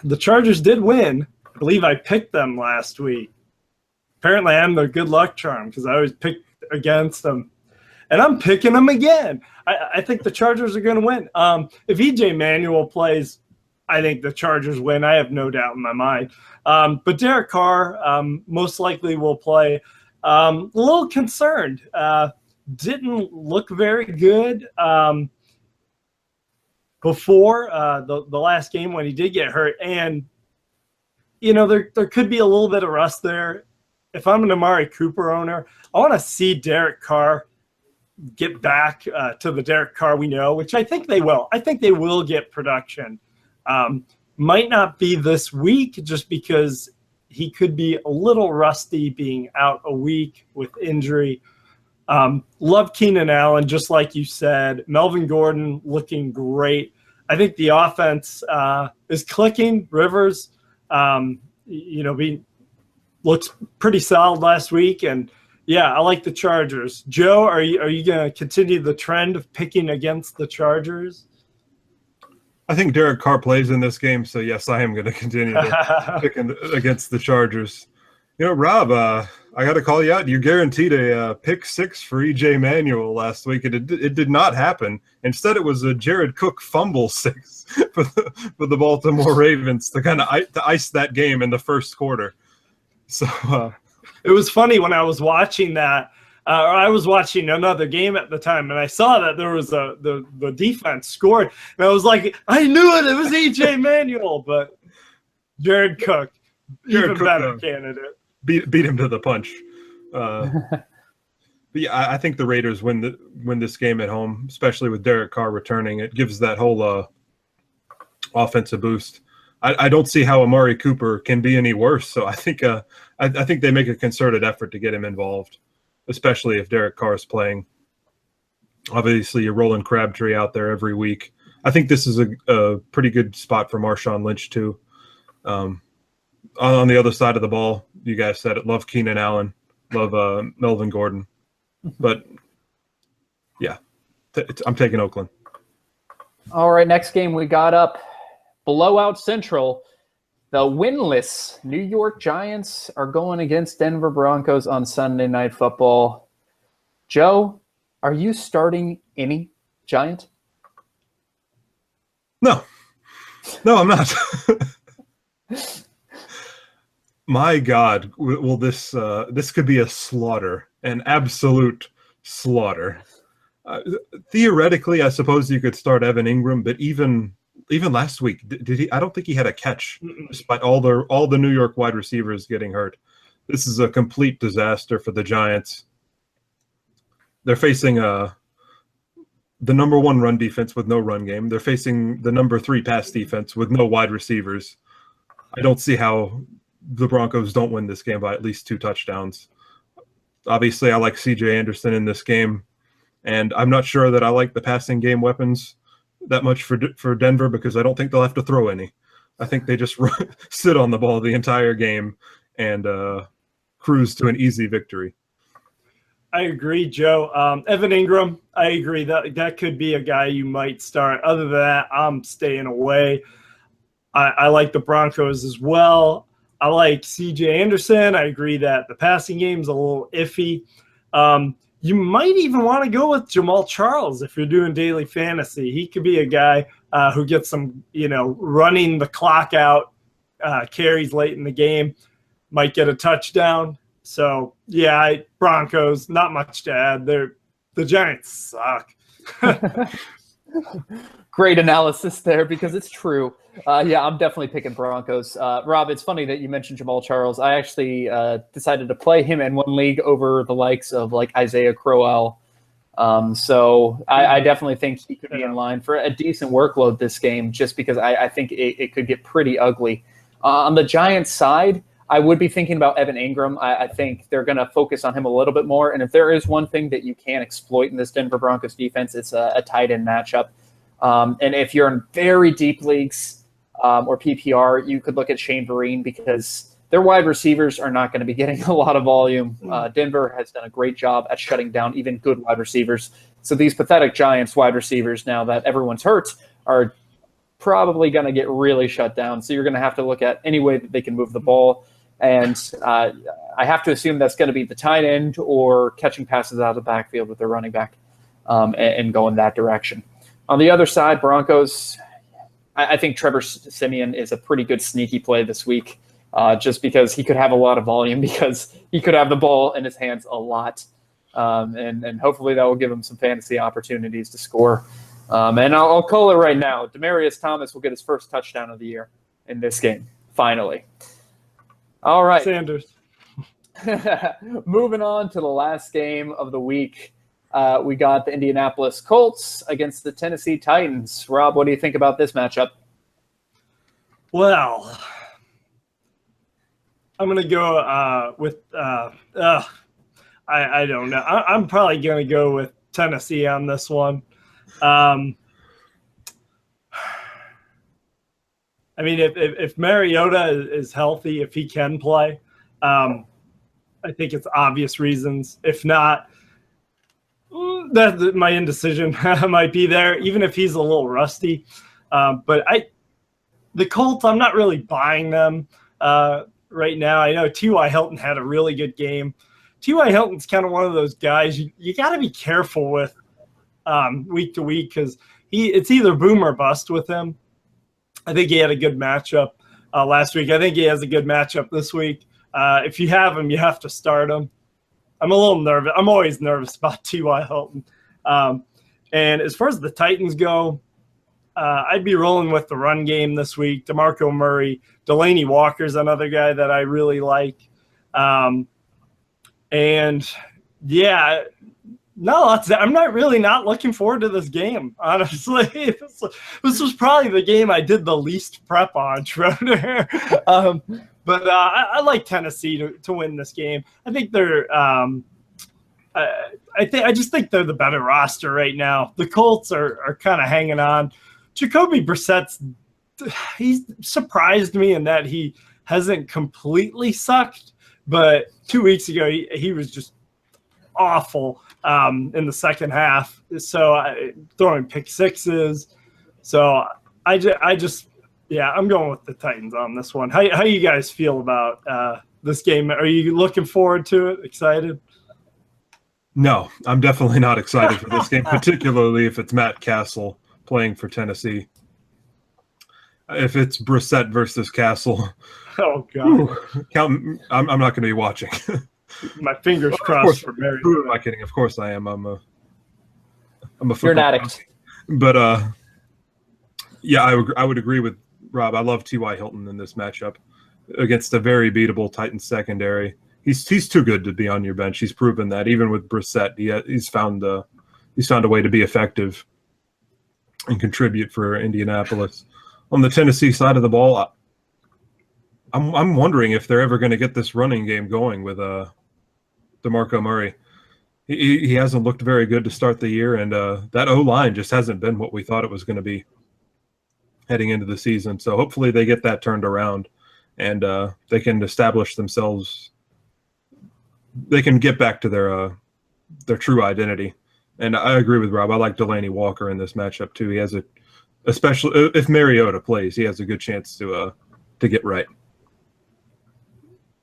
The Chargers did win. I believe I picked them last week. Apparently, I'm the good luck charm because I always pick against them. And I'm picking them again. I think the Chargers are going to win. If EJ Manuel plays, I think the Chargers win. I have no doubt in my mind. But Derek Carr most likely will play. A little concerned. Didn't look very good before the last game when he did get hurt. And, there could be a little bit of rust there. If I'm an Amari Cooper owner, I want to see Derek Carr get back to the Derek Carr we know, which I think they will. I think they will get production. Might not be this week just because he could be a little rusty being out a week with injury. Love Keenan Allen, just like you said. Melvin Gordon looking great. I think the offense is clicking. Rivers, looks pretty solid last week. And, yeah, I like the Chargers. Joe, are you going to continue the trend of picking against the Chargers? I think Derek Carr plays in this game, so yes, I am going to continue to pick against the Chargers. Rob, I got to call you out. You guaranteed a pick 6 for EJ Manuel last week, and it did not happen. Instead, it was a Jared Cook fumble 6 for the Baltimore Ravens to kind of ice that game in the first quarter. So it was funny when I was watching that. I was watching another game at the time, and I saw that there was the defense scored, and I was like, I knew it was EJ Manuel, but Jared Cook, even better candidate. Beat him to the punch. But yeah, I think the Raiders win this game at home, especially with Derek Carr returning. It gives that whole offense a boost. I don't see how Amari Cooper can be any worse. So I think they make a concerted effort to get him involved, especially if Derek Carr is playing. Obviously, you're rolling Crabtree out there every week. I think this is a pretty good spot for Marshawn Lynch too. On the other side of the ball, you guys said it. Love Keenan Allen. Love Melvin Gordon. But, yeah, I'm taking Oakland. All right, next game we got up. Blowout Central. The winless New York Giants are going against Denver Broncos on Sunday Night Football. Joe, are you starting any Giant? No, I'm not. My God, will this could be a slaughter, an absolute slaughter. Theoretically, I suppose you could start Evan Ingram, but even last week, did he? I don't think he had a catch, despite all the New York wide receivers getting hurt. This is a complete disaster for the Giants. they're facing the number 1 run defense with no run game. They're facing the number 3 pass defense with no wide receivers. I don't see how the Broncos don't win this game by at least 2 touchdowns. Obviously, I like C.J. Anderson in this game, and I'm not sure that I like the passing game weapons that much for Denver because I don't think they'll have to throw any. I think they just sit on the ball the entire game and cruise to an easy victory. I agree, Joe. Evan Ingram, I agree that could be a guy you might start. Other than that, I'm staying away. I like the Broncos as well. I like C.J. Anderson. I agree that the passing game's a little iffy. You might even want to go with Jamal Charles if you're doing daily fantasy. He could be a guy who gets some, running the clock out, carries late in the game, might get a touchdown. So, yeah, Broncos, not much to add. The Giants suck. Great analysis there because it's true. Yeah, I'm definitely picking Broncos. Rob, it's funny that you mentioned Jamal Charles. I actually decided to play him in one league over the likes of like Isaiah Crowell. So I definitely think he could be in line for a decent workload this game just because I think it could get pretty ugly. On the Giants side, I would be thinking about Evan Ingram. I think they're going to focus on him a little bit more. And if there is one thing that you can exploit in this Denver Broncos defense, it's a tight end matchup. And if you're in very deep leagues or PPR, you could look at Shane Vereen because their wide receivers are not going to be getting a lot of volume. Denver has done a great job at shutting down even good wide receivers. So these pathetic Giants wide receivers, now that everyone's hurt, are probably going to get really shut down. So you're going to have to look at any way that they can move the ball. And I have to assume that's going to be the tight end or catching passes out of the backfield with their running back and go in that direction. On the other side, Broncos, I think Trevor Siemian is a pretty good sneaky play this week just because he could have a lot of volume because he could have the ball in his hands a lot. And hopefully that will give him some fantasy opportunities to score. And I'll call it right now. Demaryius Thomas will get his first touchdown of the year in this game, finally. All right. Sanders. Moving on to the last game of the week. We got the Indianapolis Colts against the Tennessee Titans. Rob, what do you think about this matchup? Well, I'm going to go with I don't know. I'm probably going to go with Tennessee on this one. I mean, if Mariota is healthy, if he can play, I think it's obvious reasons. If not, that my indecision might be there, even if he's a little rusty. But the Colts, I'm not really buying them right now. I know T.Y. Hilton had a really good game. T.Y. Hilton's kind of one of those guys you got to be careful with week to week because it's either boom or bust with him. I think he had a good matchup last week. I think he has a good matchup this week. If you have him, you have to start him. I'm a little nervous. I'm always nervous about T.Y. Hilton. And as far as the Titans go, I'd be rolling with the run game this week. DeMarco Murray, Delaney Walker's another guy that I really like. And, yeah, no, I'm not looking forward to this game, honestly. This was probably the game I did the least prep on, Schroeder. But I like Tennessee to win this game. I think they're I just think they're the better roster right now. The Colts are kind of hanging on. Jacoby Brissett's he's surprised me in that he hasn't completely sucked, but 2 weeks ago he was just awful in the second half. So throwing pick sixes. So I just I'm going with the Titans on this one. How you guys feel about this game? Are you looking forward to it? Excited? No, I'm definitely not excited for this game, particularly if it's Matt Castle playing for Tennessee. If it's Brissett versus Castle, oh god, I'm not going to be watching. My fingers crossed for Mary. Who am I kidding? Of course I am. I'm a You're an addict. But yeah, I would agree with Rob. I love T.Y. Hilton in this matchup against a very beatable Titans secondary. he's too good to be on your bench. He's proven that even with Brissett, he's found a way to be effective and contribute for Indianapolis. On the Tennessee side of the ball, I'm wondering if they're ever going to get this running game going with DeMarco Murray. He hasn't looked very good to start the year, and that O-line just hasn't been what we thought it was going to be heading into the season. So hopefully they get that turned around, and they can establish themselves. They can get back to their true identity. And I agree with Rob. I like Delanie Walker in this matchup too. He has especially if Mariota plays, he has a good chance to get right.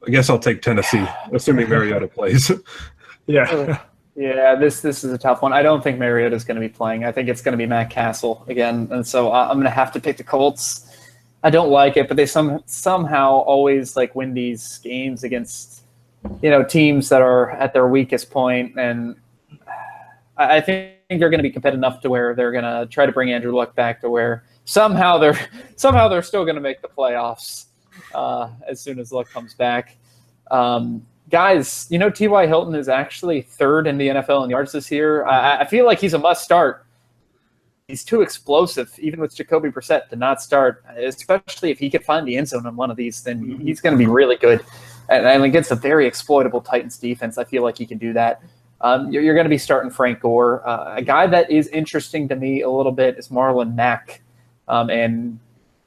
I guess I'll take Tennessee, assuming Mariota plays. Yeah. Yeah, this is a tough one. I don't think Mariota is going to be playing. I think it's going to be Matt Castle again, and so I'm going to have to pick the Colts. I don't like it, but they somehow always win these games against teams that are at their weakest point, and I think they're going to be competitive enough to where they're going to try to bring Andrew Luck back to where somehow they're still going to make the playoffs as soon as Luck comes back. Guys, T.Y. Hilton is actually third in the NFL in yards this year. I feel like he's a must start. He's too explosive, even with Jacoby Brissett, to not start, especially if he could find the end zone on one of these, then he's going to be really good. And against a very exploitable Titans defense, I feel like he can do that. You're going to be starting Frank Gore. A guy that is interesting to me a little bit is Marlon Mack. And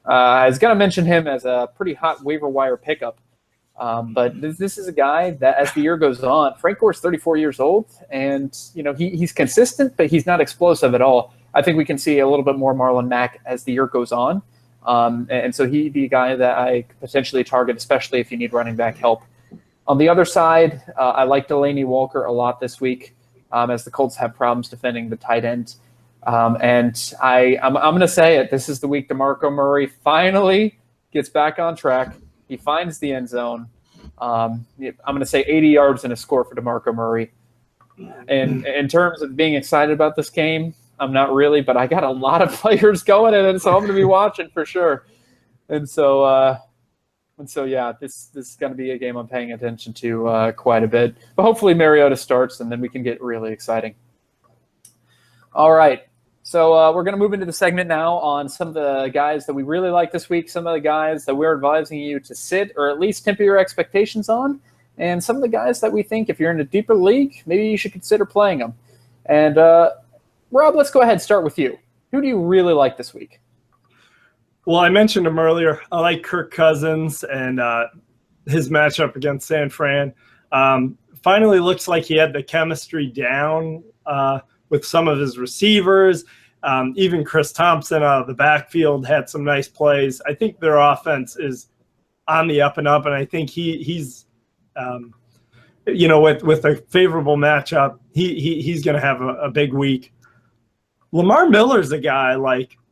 I was going to mention him as a pretty hot waiver wire pickup. But this is a guy that, as the year goes on, Frank Gore's 34 years old, and he's consistent, but he's not explosive at all. I think we can see a little bit more Marlon Mack as the year goes on, and so he'd be a guy that I could potentially target, especially if you need running back help. On the other side, I like Delanie Walker a lot this week, as the Colts have problems defending the tight end. And I'm going to say it. This is the week DeMarco Murray finally gets back on track. He finds the end zone. I'm going to say 80 yards and a score for DeMarco Murray. And in terms of being excited about this game, I'm not really, but I got a lot of players going in it, so I'm going to be watching for sure. And so yeah, this is going to be a game I'm paying attention to quite a bit. But hopefully Mariota starts, and then we can get really exciting. All right. So we're going to move into the segment now on some of the guys that we really like this week, some of the guys that we're advising you to sit or at least temper your expectations on, and some of the guys that we think if you're in a deeper league, maybe you should consider playing them. And Rob, let's go ahead and start with you. Who do you really like this week? Well, I mentioned him earlier. I like Kirk Cousins and his matchup against San Fran. Finally looks like he had the chemistry down with some of his receivers. Even Chris Thompson out of the backfield had some nice plays. I think their offense is on the up and up, and I think he's with a favorable matchup, he's going to have a big week. Lamar Miller's a guy,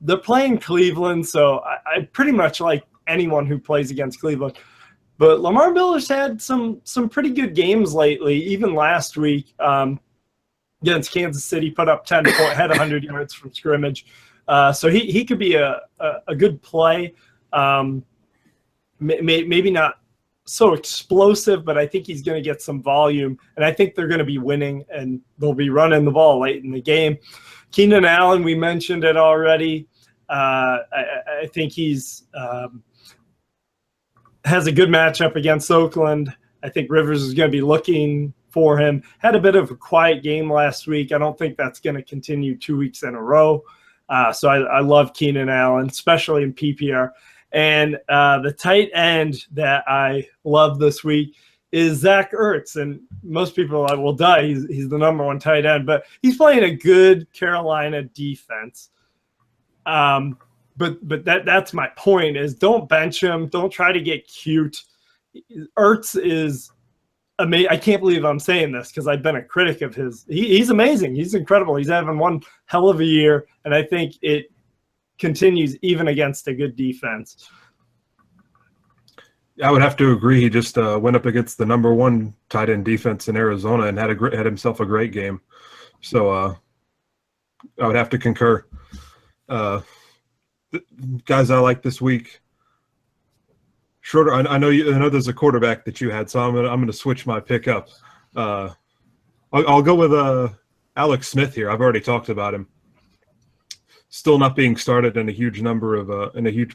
they're playing Cleveland, so I pretty much like anyone who plays against Cleveland. But Lamar Miller's had some pretty good games lately, even last week. Against Kansas City, put up 10 points, had 100 yards from scrimmage. So he could be a good play. Maybe not so explosive, but I think he's going to get some volume. And I think they're going to be winning, and they'll be running the ball late in the game. Keenan Allen, we mentioned it already. I think he's has a good matchup against Oakland. I think Rivers is going to be looking for him. Had a bit of a quiet game last week. I don't think that's going to continue 2 weeks in a row. So I love Keenan Allen, especially in PPR. And the tight end that I love this week is Zach Ertz. And most people are like, well, duh, he's the number one tight end. But he's playing a good Carolina defense. But that's my point is don't bench him. Don't try to get cute. Ertz is amazing. I can't believe I'm saying this because I've been a critic of his. He's amazing. He's incredible. He's having one hell of a year, and I think it continues even against a good defense. I would have to agree. He just went up against the number one tight end defense in Arizona and had himself a great game. So I would have to concur. Guys I like this week. Schroeder, I know there's a quarterback that you had, so I'm gonna switch my pick up. I'll go with Alex Smith here. I've already talked about him. Still not being started in a huge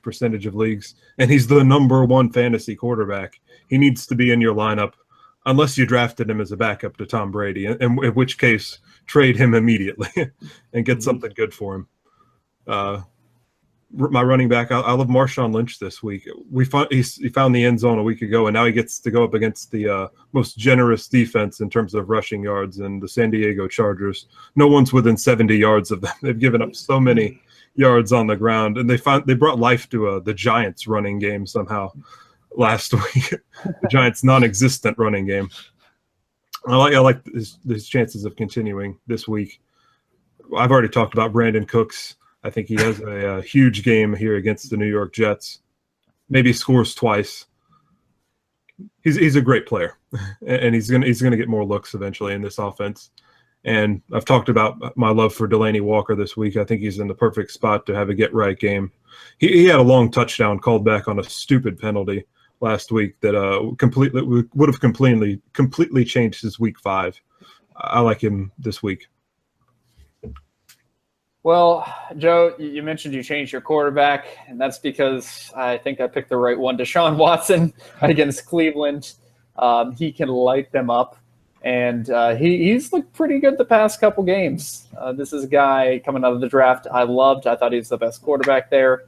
percentage of leagues, and he's the number one fantasy quarterback. He needs to be in your lineup, unless you drafted him as a backup to Tom Brady, and in which case trade him immediately and get something good for him. My running back, I love Marshawn Lynch this week. He found the end zone a week ago, and now he gets to go up against the most generous defense in terms of rushing yards, and the San Diego Chargers. No one's within 70 yards of them. They've given up so many yards on the ground, and they brought life to the Giants' running game somehow last week. The Giants' non-existent running game. I like his chances of continuing this week. I've already talked about Brandon Cooks. I think he has a huge game here against the New York Jets. Maybe scores twice. He's a great player, and he's gonna get more looks eventually in this offense. And I've talked about my love for Delaney Walker this week. I think he's in the perfect spot to have a get-right game. He had a long touchdown called back on a stupid penalty last week that would have completely changed his week 5. I like him this week. Well, Joe, you mentioned you changed your quarterback, and that's because I think I picked the right one. Deshaun Watson against Cleveland. He can light them up, and he's looked pretty good the past couple games. This is a guy coming out of the draft I loved. I thought he was the best quarterback there.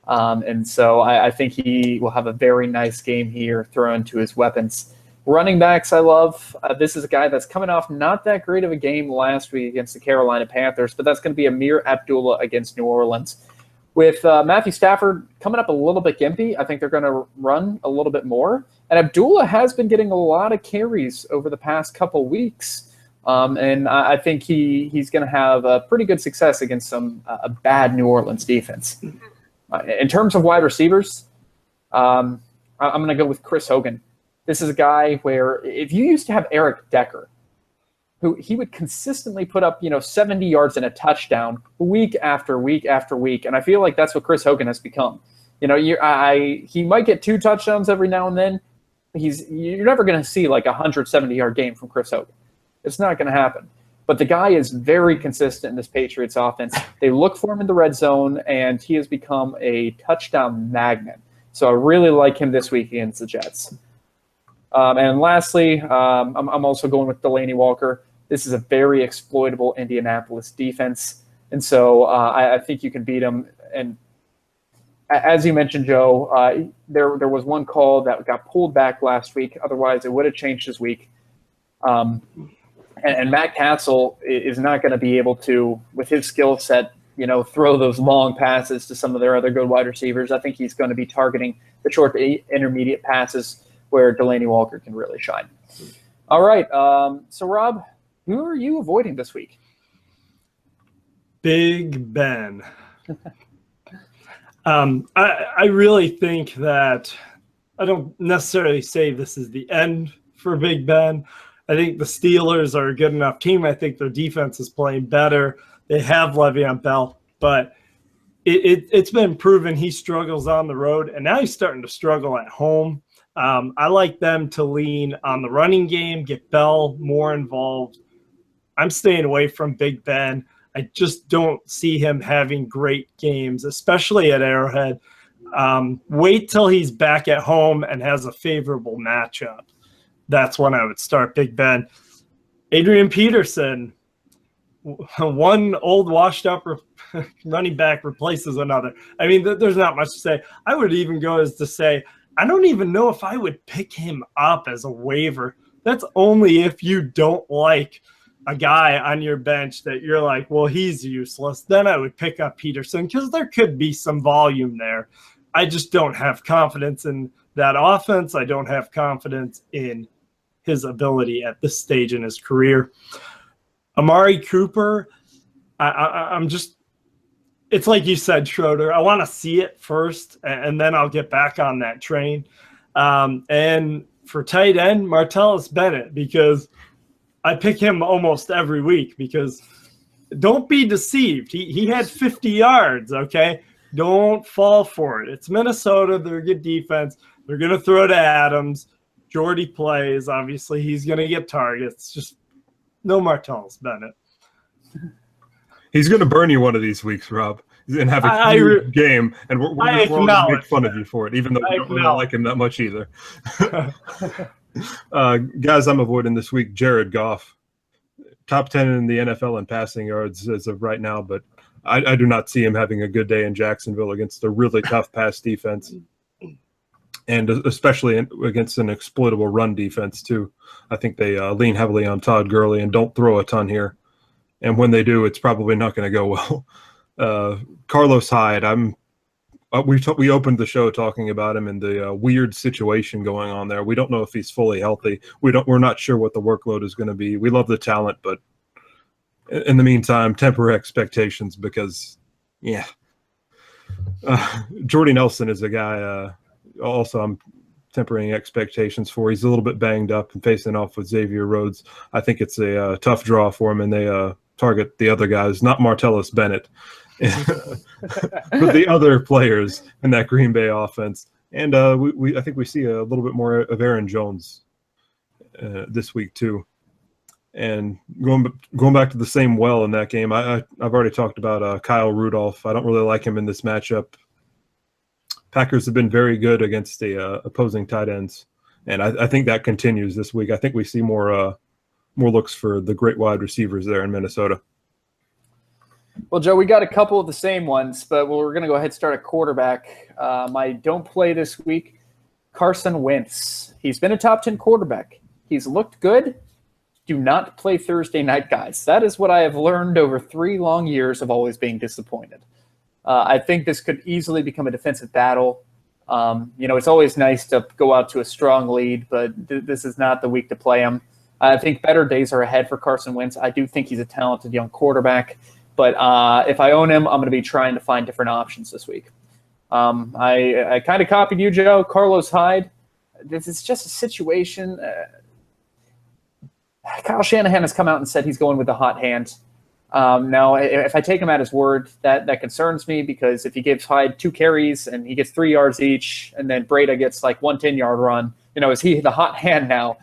And so I think he will have a very nice game here thrown to his weapons. Running backs I love. This is a guy that's coming off not that great of a game last week against the Carolina Panthers, but that's going to be Amir Abdullah against New Orleans. With Matthew Stafford coming up a little bit gimpy, I think they're going to run a little bit more. And Abdullah has been getting a lot of carries over the past couple weeks. And I think he's going to have a pretty good success against a bad New Orleans defense. In terms of wide receivers, I'm going to go with Chris Hogan. This is a guy where if you used to have Eric Decker, who he would consistently put up, 70 yards and a touchdown week after week after week. And I feel like that's what Chris Hogan has become. He might get 2 touchdowns every now and then. You're never going to see like a 170-yard game from Chris Hogan. It's not going to happen. But the guy is very consistent in this Patriots offense. They look for him in the red zone, and he has become a touchdown magnet. So I really like him this week against the Jets. And lastly, I'm also going with Delaney Walker. This is a very exploitable Indianapolis defense. And so I think you can beat them. And as you mentioned, Joe, there was one call that got pulled back last week. Otherwise, it would have changed his week. And Matt Castle is not going to be able to, with his skill set, throw those long passes to some of their other good wide receivers. I think he's going to be targeting the short to intermediate passes where Delaney Walker can really shine. All right. So, Rob, who are you avoiding this week? Big Ben. I really think that I don't necessarily say this is the end for Big Ben. I think the Steelers are a good enough team. I think their defense is playing better. They have Le'Veon Bell, but it's been proven he struggles on the road, and now he's starting to struggle at home. I like them to lean on the running game, get Bell more involved. I'm staying away from Big Ben. I just don't see him having great games, especially at Arrowhead. Wait till he's back at home and has a favorable matchup. That's when I would start Big Ben. Adrian Peterson, one old washed-up running back replaces another. I mean, there's not much to say. I would even go as to say, I don't even know if I would pick him up as a waiver. That's only if you don't like a guy on your bench that you're like, well, he's useless. Then I would pick up Peterson because there could be some volume there. I just don't have confidence in that offense. I don't have confidence in his ability at this stage in his career. Amari Cooper, I'm just – it's like you said, Schroeder. I want to see it first, and then I'll get back on that train. And for tight end, Martellus Bennett, because I pick him almost every week because don't be deceived. He had 50 yards, okay? Don't fall for it. It's Minnesota. They're a good defense. They're going to throw to Adams. Jordy plays. Obviously, he's going to get targets. Just no Martellus Bennett. He's going to burn you one of these weeks, Rob, and have a huge game. And we're going to make fun of you for it, even though we don't really like him that much either. Guys, I'm avoiding this week Jared Goff. Top 10 in the NFL in passing yards as of right now, but I do not see him having a good day in Jacksonville against a really tough pass defense, and especially against an exploitable run defense, too. I think they lean heavily on Todd Gurley and don't throw a ton here. And when they do, it's probably not going to go well. Carlos Hyde, we opened the show talking about him and the weird situation going on there. We don't know if he's fully healthy. We're not sure what the workload is going to be. We love the talent, but in the meantime, temper expectations because, yeah. Jordy Nelson is a guy also I'm tempering expectations for. He's a little bit banged up and facing off with Xavier Rhodes. I think it's a tough draw for him, and they target the other guys, not Martellus Bennett, but the other players in that Green Bay offense. And I think we see a little bit more of Aaron Jones this week too. And going back to the same well in that game, I've already talked about Kyle Rudolph. I don't really like him in this matchup. Packers have been very good against the opposing tight ends, and I think that continues this week. I think we see more looks for the great wide receivers there in Minnesota. Well, Joe, we got a couple of the same ones, but we're going to go ahead and start at quarterback. My don't play this week, Carson Wentz. He's been a top 10 quarterback. He's looked good. Do not play Thursday night, guys. That is what I have learned over 3 long years of always being disappointed. I think this could easily become a defensive battle. It's always nice to go out to a strong lead, but this is not the week to play him. I think better days are ahead for Carson Wentz. I do think he's a talented young quarterback, but if I own him, I'm going to be trying to find different options this week. I kind of copied you, Joe. Carlos Hyde. This is just a situation. Kyle Shanahan has come out and said he's going with the hot hand. Now, if I take him at his word, that concerns me because if he gives Hyde 2 carries and he gets 3 yards each, and then Breda gets like 1 10-yard run, is he the hot hand now?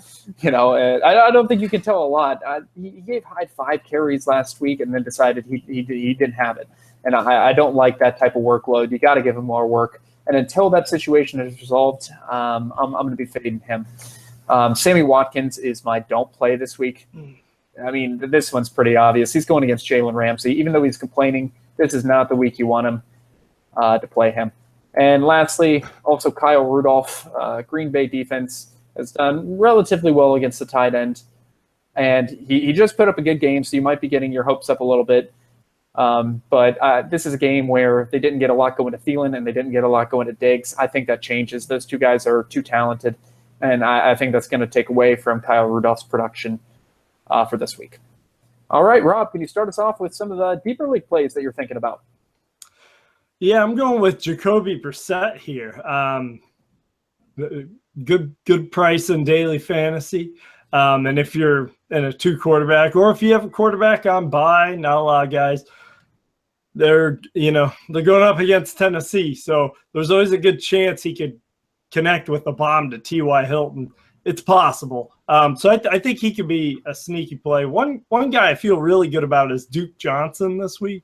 I don't think you can tell a lot. He gave Hyde 5 carries last week and then decided he didn't have it. And I don't like that type of workload. You got to give him more work. And until that situation is resolved, I'm going to be fading him. Sammy Watkins is my don't play this week. I mean, this one's pretty obvious. He's going against Jalen Ramsey. Even though he's complaining, this is not the week you want him to play him. And lastly, also Kyle Rudolph. Green Bay defense has done relatively well against the tight end. And he just put up a good game, so you might be getting your hopes up a little bit. But this is a game where they didn't get a lot going to Thielen and they didn't get a lot going to Diggs. I think that changes. Those 2 guys are too talented. And I think that's going to take away from Kyle Rudolph's production for this week. All right, Rob, can you start us off with some of the deeper league plays that you're thinking about? Yeah, I'm going with Jacoby Brissett here. Good price in daily fantasy. And if you're in a 2 quarterback, or if you have a quarterback on bye, not a lot of guys, they're going up against Tennessee. So there's always a good chance he could connect with the bomb to T.Y. Hilton. It's possible. So I think he could be a sneaky play. One guy I feel really good about is Duke Johnson this week.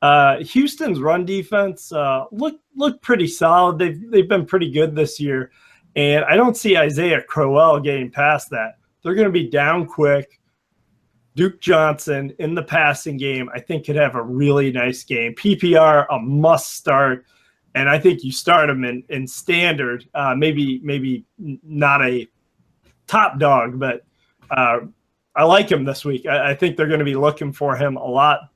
Houston's run defense look pretty solid. They've been pretty good this year, and I don't see Isaiah Crowell getting past that. They're going to be down quick. Duke Johnson in the passing game, I think, could have a really nice game. PPR, a must start. And I think you start him in standard, maybe not a top dog, but I like him this week. I think they're going to be looking for him a lot.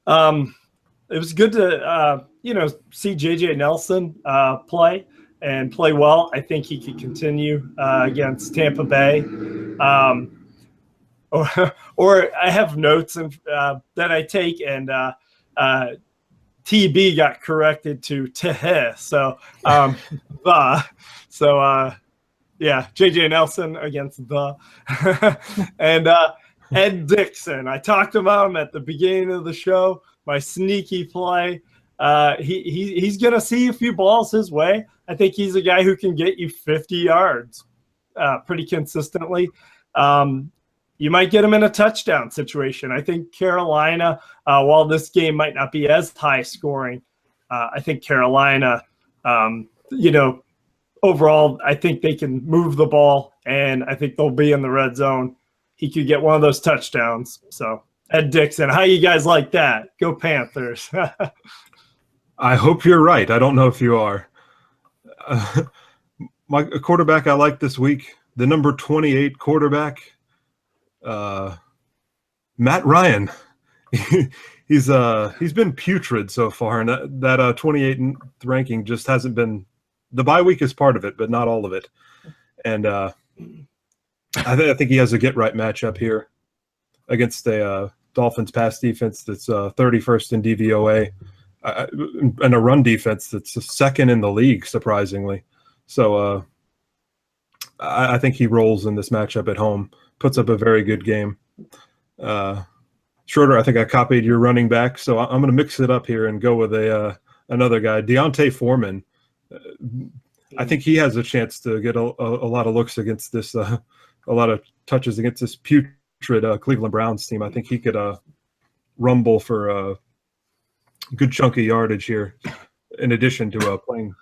It was good to see J.J. Nelson play well. I think he could continue against Tampa Bay. Or I have notes that I take and TB got corrected to Teheh. So, yeah, J.J. Nelson against the. And Ed Dixon. I talked about him at the beginning of the show. My sneaky play. He's going to see a few balls his way. I think he's a guy who can get you 50 yards pretty consistently. You might get him in a touchdown situation. I think Carolina, while this game might not be as high scoring, I think Carolina, overall, I think they can move the ball, and I think they'll be in the red zone. He could get one of those touchdowns. So, Ed Dixon, how you guys like that? Go Panthers. I hope you're right. I don't know if you are. My quarterback I like this week, the number 28 quarterback, Matt Ryan. He's been putrid so far, and that 28th ranking just hasn't been. The bye week is part of it, but not all of it. And I think he has a get right matchup here against a Dolphins pass defense that's 31st in DVOA, and a run defense that's second in the league, surprisingly. So I think he rolls in this matchup at home, puts up a very good game. Schroeder, I think I copied your running back, so I'm going to mix it up here and go with another guy, Deontay Foreman. I think he has a chance to get a lot of looks against this, a lot of touches against this putrid Cleveland Browns team. I think he could rumble for a good chunk of yardage here, in addition to playing,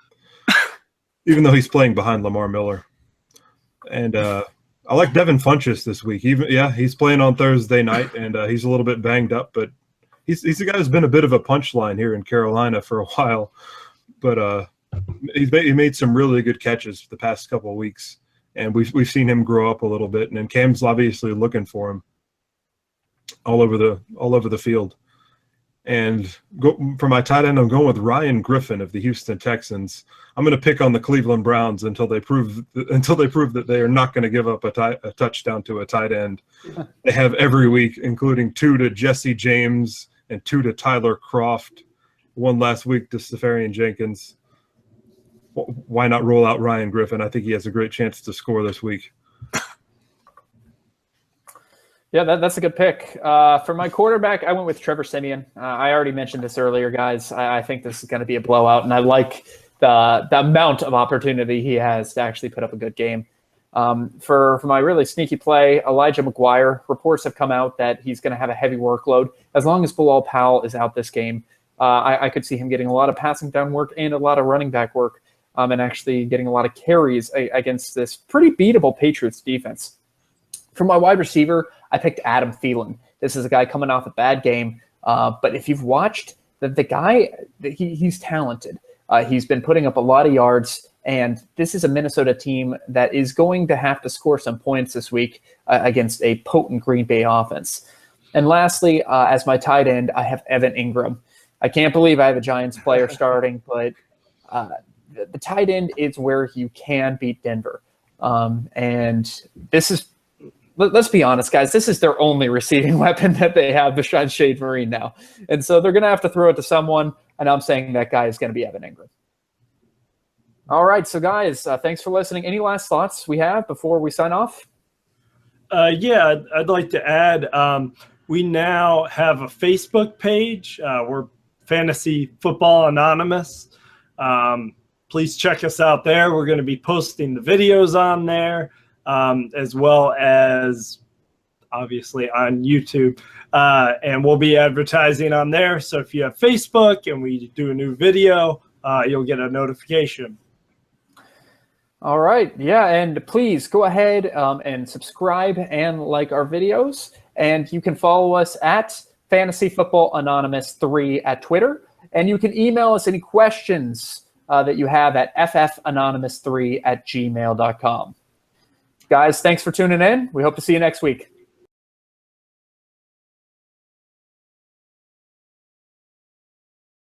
even though he's playing behind Lamar Miller. And I like Devin Funchess this week. He's playing on Thursday night, and he's a little bit banged up, but he's a guy who's been a bit of a punchline here in Carolina for a while. But he made some really good catches the past couple of weeks, and we've seen him grow up a little bit. And then Cam's obviously looking for him all over the field. And for my tight end, I'm going with Ryan Griffin of the Houston Texans. I'm going to pick on the Cleveland Browns until they prove that they are not going to give up a touchdown to a tight end. They have every week, including 2 to Jesse James and 2 to Tyler Kroft. One last week to Safarian Jenkins. Why not roll out Ryan Griffin? I think he has a great chance to score this week. Yeah, that's a good pick. For my quarterback, I went with Trevor Siemian. I already mentioned this earlier, guys. I think this is going to be a blowout, and I like the amount of opportunity he has to actually put up a good game. For my really sneaky play, Elijah McGuire, reports have come out that he's going to have a heavy workload. As long as Bilal Powell is out this game, I could see him getting a lot of passing down work and a lot of running back work, and actually getting a lot of carries against this pretty beatable Patriots defense. For my wide receiver, I picked Adam Thielen. This is a guy coming off a bad game, but if you've watched, the guy, he's talented. He's been putting up a lot of yards, and this is a Minnesota team that is going to have to score some points this week against a potent Green Bay offense. And lastly, as my tight end, I have Evan Ingram. I can't believe I have a Giants player starting, but the tight end is where you can beat Denver. And this is, let's be honest, guys, this is their only receiving weapon that they have besides Shade Marine now. And so they're going to have to throw it to someone, and I'm saying that guy is going to be Evan Ingram. All right, so guys, thanks for listening. Any last thoughts we have before we sign off? Yeah, I'd like to add, we now have a Facebook page. We're Fantasy Football Anonymous. Please check us out there. We're going to be posting the videos on there, as well as obviously on YouTube. And we'll be advertising on there. So if you have Facebook and we do a new video, you'll get a notification. All right. Yeah. And please go ahead and subscribe and like our videos. And you can follow us at Fantasy Football Anonymous 3 at Twitter. And you can email us any questions that you have at ffanonymous3@gmail.com. Guys, thanks for tuning in. We hope to see you next week.